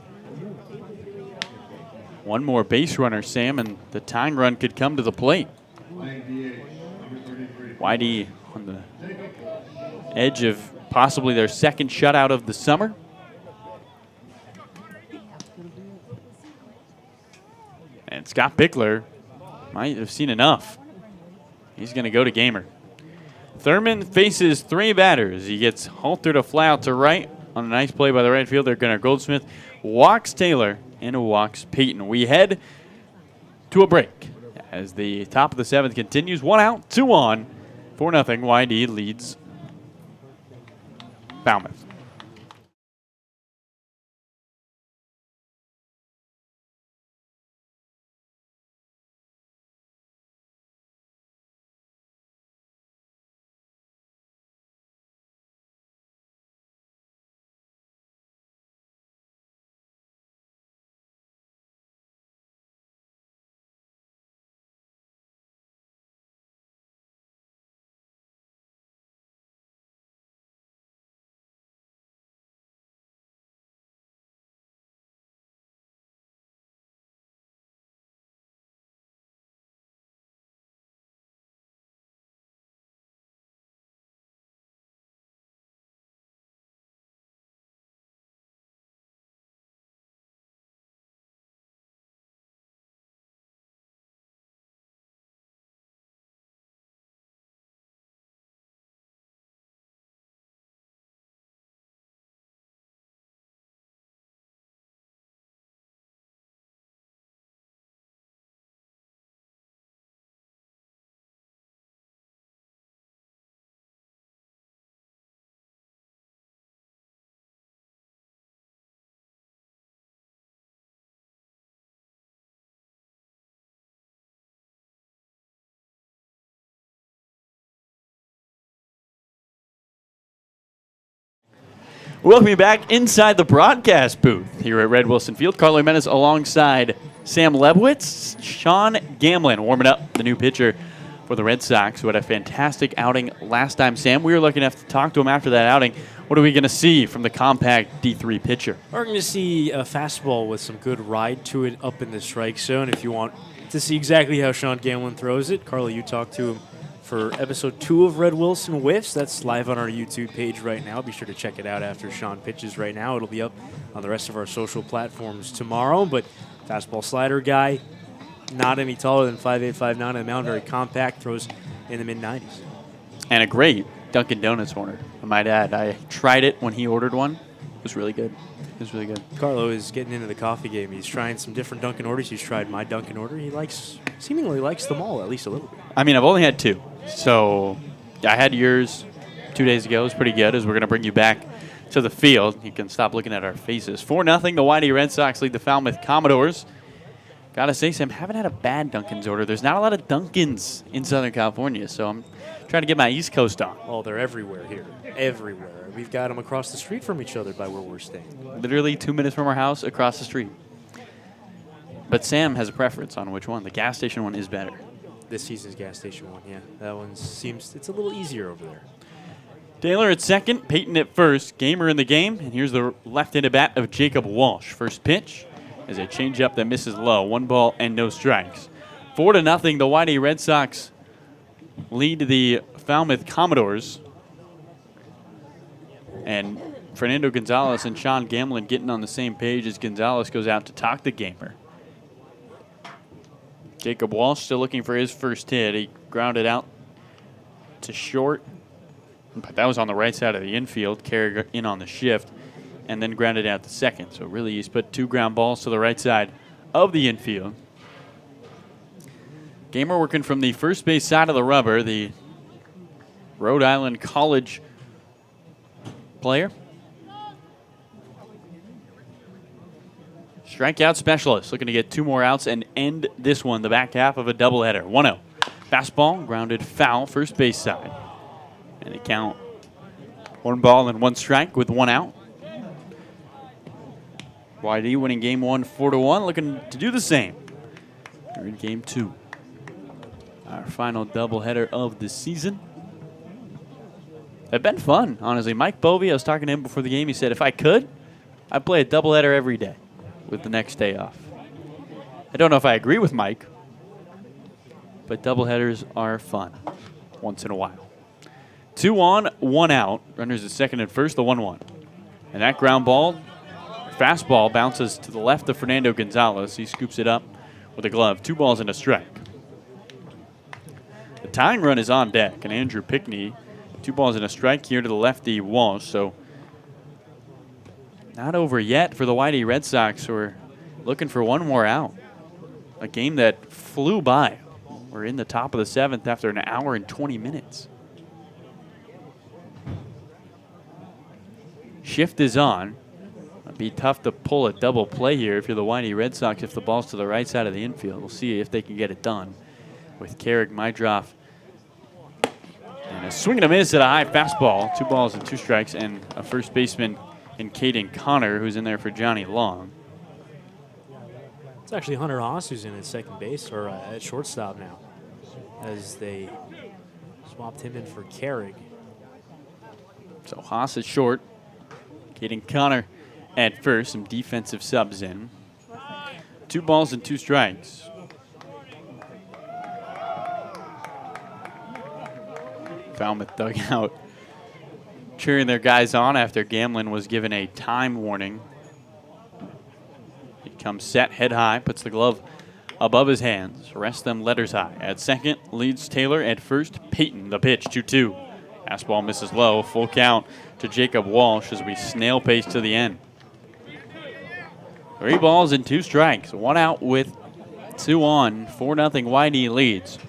One more base runner, Sam, and the tying run could come to the plate. Whitey on the edge of possibly their second shutout of the summer. And Scott Pickler might have seen enough. He's going to go to Gamer. Thurman faces 3 batters. He gets haltered a fly out to right on a nice play by the right fielder, Gunnar Goldsmith. Walks Taylor and walks Peyton. We head to a break as the top of the 7th continues. 1 out, 2 on. 4-0. YD leads Falmouth. Welcome you back inside the broadcast booth here at Red Wilson Field. Carlo Jimenez alongside Sam Lebowitz. Sean Gamlin warming up, the new pitcher for the Red Sox, who had a fantastic outing last time. Sam, we were lucky enough to talk to him after that outing. What are we going to see from the compact D3 pitcher? We're going to see a fastball with some good ride to it up in the strike zone. If you want to see exactly how Sean Gamlin throws it, Carlo, you talked to him for episode 2 of Red Wilson Whiffs. That's live on our YouTube page right now. Be sure to check it out after Sean pitches right now. It'll be up on the rest of our social platforms tomorrow. But fastball slider guy, not any taller than 5'8", 5'9" on the mound. Very compact, throws in the mid-90s. And a great Dunkin' Donuts order, I might add. I tried it when he ordered one. was really good. It was really good. Carlo is getting into the coffee game. He's trying some different Dunkin' orders. He's tried my Dunkin' order. He seemingly likes them all, at least a little bit. I mean, I've only had 2. So I had yours 2 days ago. It was pretty good as we're going to bring you back to the field. You can stop looking at our faces. 4-0, the Whitey Red Sox lead the Falmouth Commodores. Gotta say, Sam, haven't had a bad Dunkin's order. There's not a lot of Dunkin's in Southern California, so I'm trying to get my East Coast on. Oh, they're everywhere here. Everywhere. We've got them across the street from each other by where we're staying. Literally 2 minutes from our house across the street. But Sam has a preference on which one. The gas station one is better. This season's gas station one, yeah. That one seems, it's a little easier over there. Taylor at second, Peyton at first. Gamer in the game, and here's the left-handed bat of Jacob Walsh. First pitch is a changeup that misses low. 1 ball and no strikes. 4-0, the Whitey Red Sox lead the Falmouth Commodores. And Fernando Gonzalez and Sean Gamlin getting on the same page as Gonzalez goes out to talk the Gamer. Jacob Walsh still looking for his first hit. He grounded out to short, but that was on the right side of the infield. Carried in on the shift, and then grounded out to second. So really he's put 2 ground balls to the right side of the infield. Gamer working from the first base side of the rubber, the Rhode Island College player. Strikeout specialist looking to get 2 more outs and end this one, the back half of a doubleheader. 1-0. Fastball grounded foul, first base side. And they count 1 ball and 1 strike with 1 out. YD winning game 1 4-1, looking to do the same. We're in game 2. Our final doubleheader of the season. They've been fun, honestly. Mike Bovey, I was talking to him before the game. He said, if I could, I'd play a doubleheader every day with the next day off. I don't know if I agree with Mike, but doubleheaders are fun once in a while. 2 on, 1 out. Runners at second and first, the 1-1. And that ground ball, fastball, bounces to the left of Fernando Gonzalez. He scoops it up with a glove. 2 balls and a strike. The tying run is on deck, and Andrew Pickney, 2 balls and a strike here to the lefty Walsh. So not over yet for the Whitey Red Sox, who are looking for 1 more out. A game that flew by. We're in the top of the 7th after an hour and 20 minutes. Shift is on. It'd be tough to pull a double play here if you're the Whitey Red Sox if the ball's to the right side of the infield. We'll see if they can get it done with Carrick, Mydroff, and a swing and a miss at a high fastball. 2 balls and 2 strikes, and a first baseman in Caden Connor, who's in there for Johnny Long. It's actually Hunter Haas who's in at second base, or at shortstop now, as they swapped him in for Carrick. So Haas is short. Caden Connor at first. Some defensive subs in. 2 balls and 2 strikes. Falmouth dugout cheering their guys on after Gamlin was given a time warning. He comes set, head high, puts the glove above his hands, rests them letters high. At second, leads Taylor. At first, Peyton, the pitch, 2-2. Fastball misses low, full count to Jacob Walsh as we snail pace to the end. 3 balls and 2 strikes, 1 out with 2 on. 4-0 Whitey leads.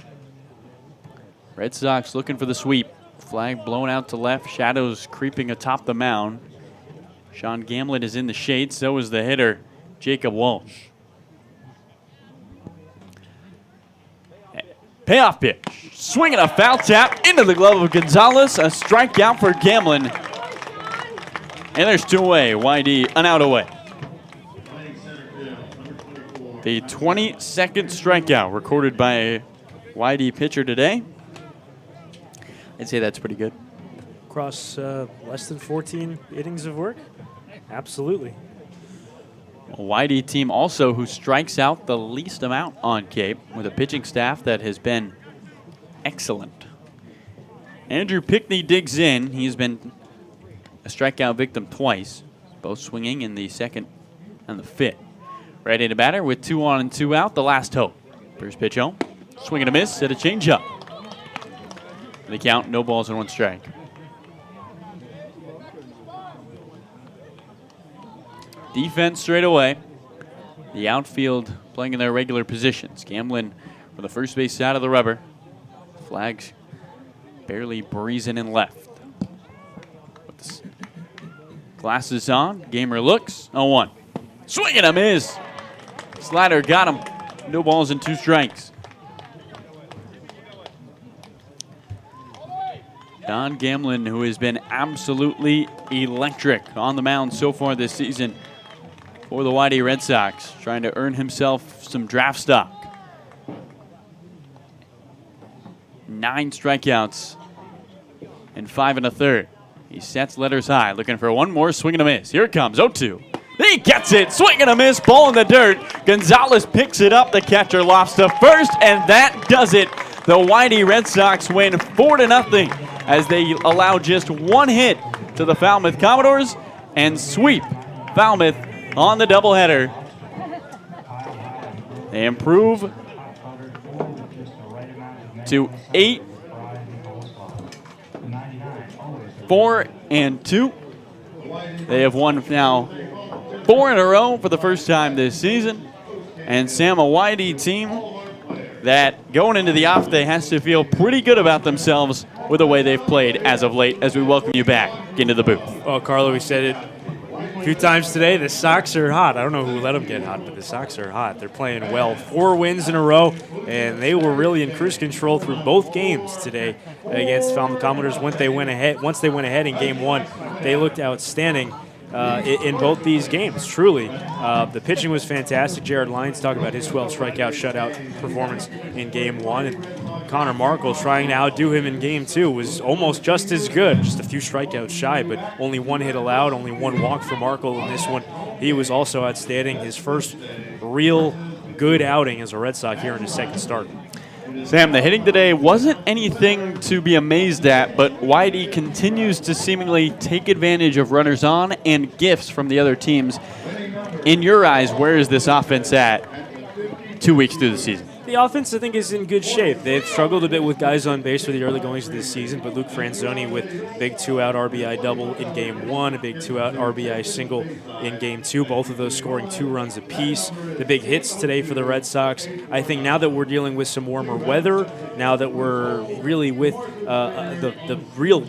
Red Sox looking for the sweep. Flag blown out to left, shadows creeping atop the mound. Sean Gamlin is in the shade, so is the hitter, Jacob Walsh. Payoff pitch. Swinging a foul tap into the glove of Gonzalez. A strikeout for Gamlin. And there's 2 away. YD an out away. The 22nd strikeout recorded by a YD pitcher today. I'd say that's pretty good. Across less than 14 innings of work? Absolutely. A YD team also who strikes out the least amount on Cape with a pitching staff that has been excellent. Andrew Pickney digs in. He's been a strikeout victim twice, both swinging in the second and the fifth. Ready to batter with 2 on and 2 out, the last hope. First pitch home. Swing and a miss at a changeup. The count, no balls and 1 strike. defense straight away. The outfield playing in their regular positions. Gamlin from the first base side of the rubber. Flags barely breezing in left. With the glasses on, gamer looks, 0-1. Swing and a miss. Slider got him. No balls and 2 strikes. Don Gamlin, who has been absolutely electric on the mound so far this season for the Whitey Red Sox, trying to earn himself some draft stock. 9 strikeouts and 5 1/3. He sets letters high, looking for one more swing and a miss. Here it comes, 0-2. He gets it, swing and a miss, ball in the dirt. Gonzalez picks it up, the catcher lofts to first, and that does it. The Whitey Red Sox win 4-0 as they allow just 1 hit to the Falmouth Commodores and sweep Falmouth on the doubleheader. They improve to 8-4-2. They have won now 4 in a row for the first time this season. And Sam, a Whitey team that going into the off day has to feel pretty good about themselves with the way they've played as of late, as we welcome you back into the booth. Well, Carlo, we said it a few times today. The Sox are hot. I don't know who let them get hot, but the Sox are hot. They're playing well. 4 wins in a row, and they were really in cruise control through both games today against Falmouth Commodores. Once they went ahead in Game 1, they looked outstanding in both these games, truly. The pitching was fantastic. Jared Lyons talked about his 12 strikeout shutout performance in Game 1. And Connor Markle, trying to outdo him in Game 2, was almost just as good, just a few strikeouts shy, but only 1 hit allowed, only 1 walk for Markle in this one. He was also outstanding. His first real good outing as a Red Sox here in his second start. Sam, the hitting today wasn't anything to be amazed at, but Whitey continues to seemingly take advantage of runners on and gifts from the other teams. In your eyes, where is this offense at 2 weeks through the season? The offense, I think, is in good shape. They've struggled a bit with guys on base for the early goings of this season, but Luke Franzoni with big 2-out RBI double in Game 1, a big 2-out RBI single in Game 2, both of those scoring 2 runs apiece. The big hits today for the Red Sox. I think now that we're dealing with some warmer weather, now that we're really with the real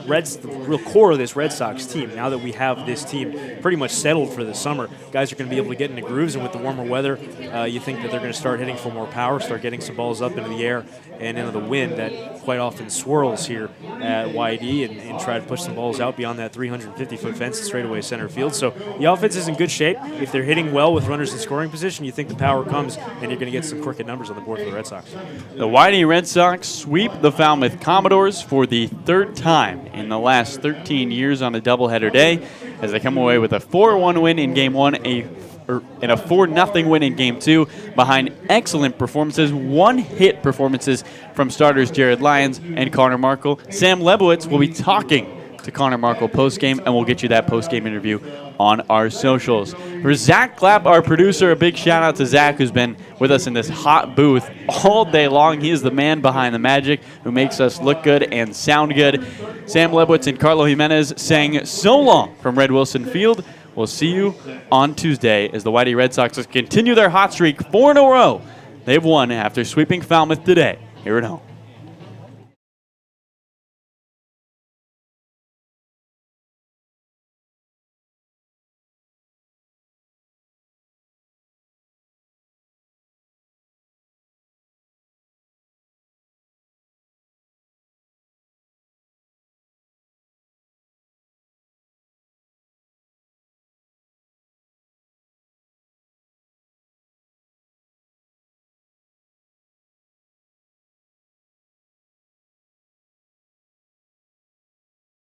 core of this Red Sox team, now that we have this team pretty much settled for the summer, guys are going to be able to get into grooves, and with the warmer weather, you think that they're going to start hitting for more power, start getting some balls up into the air and into the wind that quite often swirls here at YD and try to push some balls out beyond that 350-foot fence straightaway center field. So the offense is in good shape. If they're hitting well with runners in scoring position, you think the power comes and you're going to get some crooked numbers on the board for the Red Sox. The Whitey Red Sox sweep the Falmouth Commodores for the 3rd time in the last 13 years on a doubleheader day as they come away with a 4-1 win in Game 1, and a 4-0 win in Game 2 behind excellent performances, 1-hit performances from starters Jared Lyons and Connor Markle. Sam Lebowitz will be talking to Connor Markle postgame, and we'll get you that postgame interview on our socials. For Zach Clapp, our producer, a big shout out to Zach, who's been with us in this hot booth all day long. He is the man behind the magic who makes us look good and sound good. Sam Lebowitz and Carlo Jimenez saying so long from Red Wilson Field. We'll see you on Tuesday as the Whitey Red Sox continue their hot streak 4 in a row. They've won after sweeping Falmouth today here at home.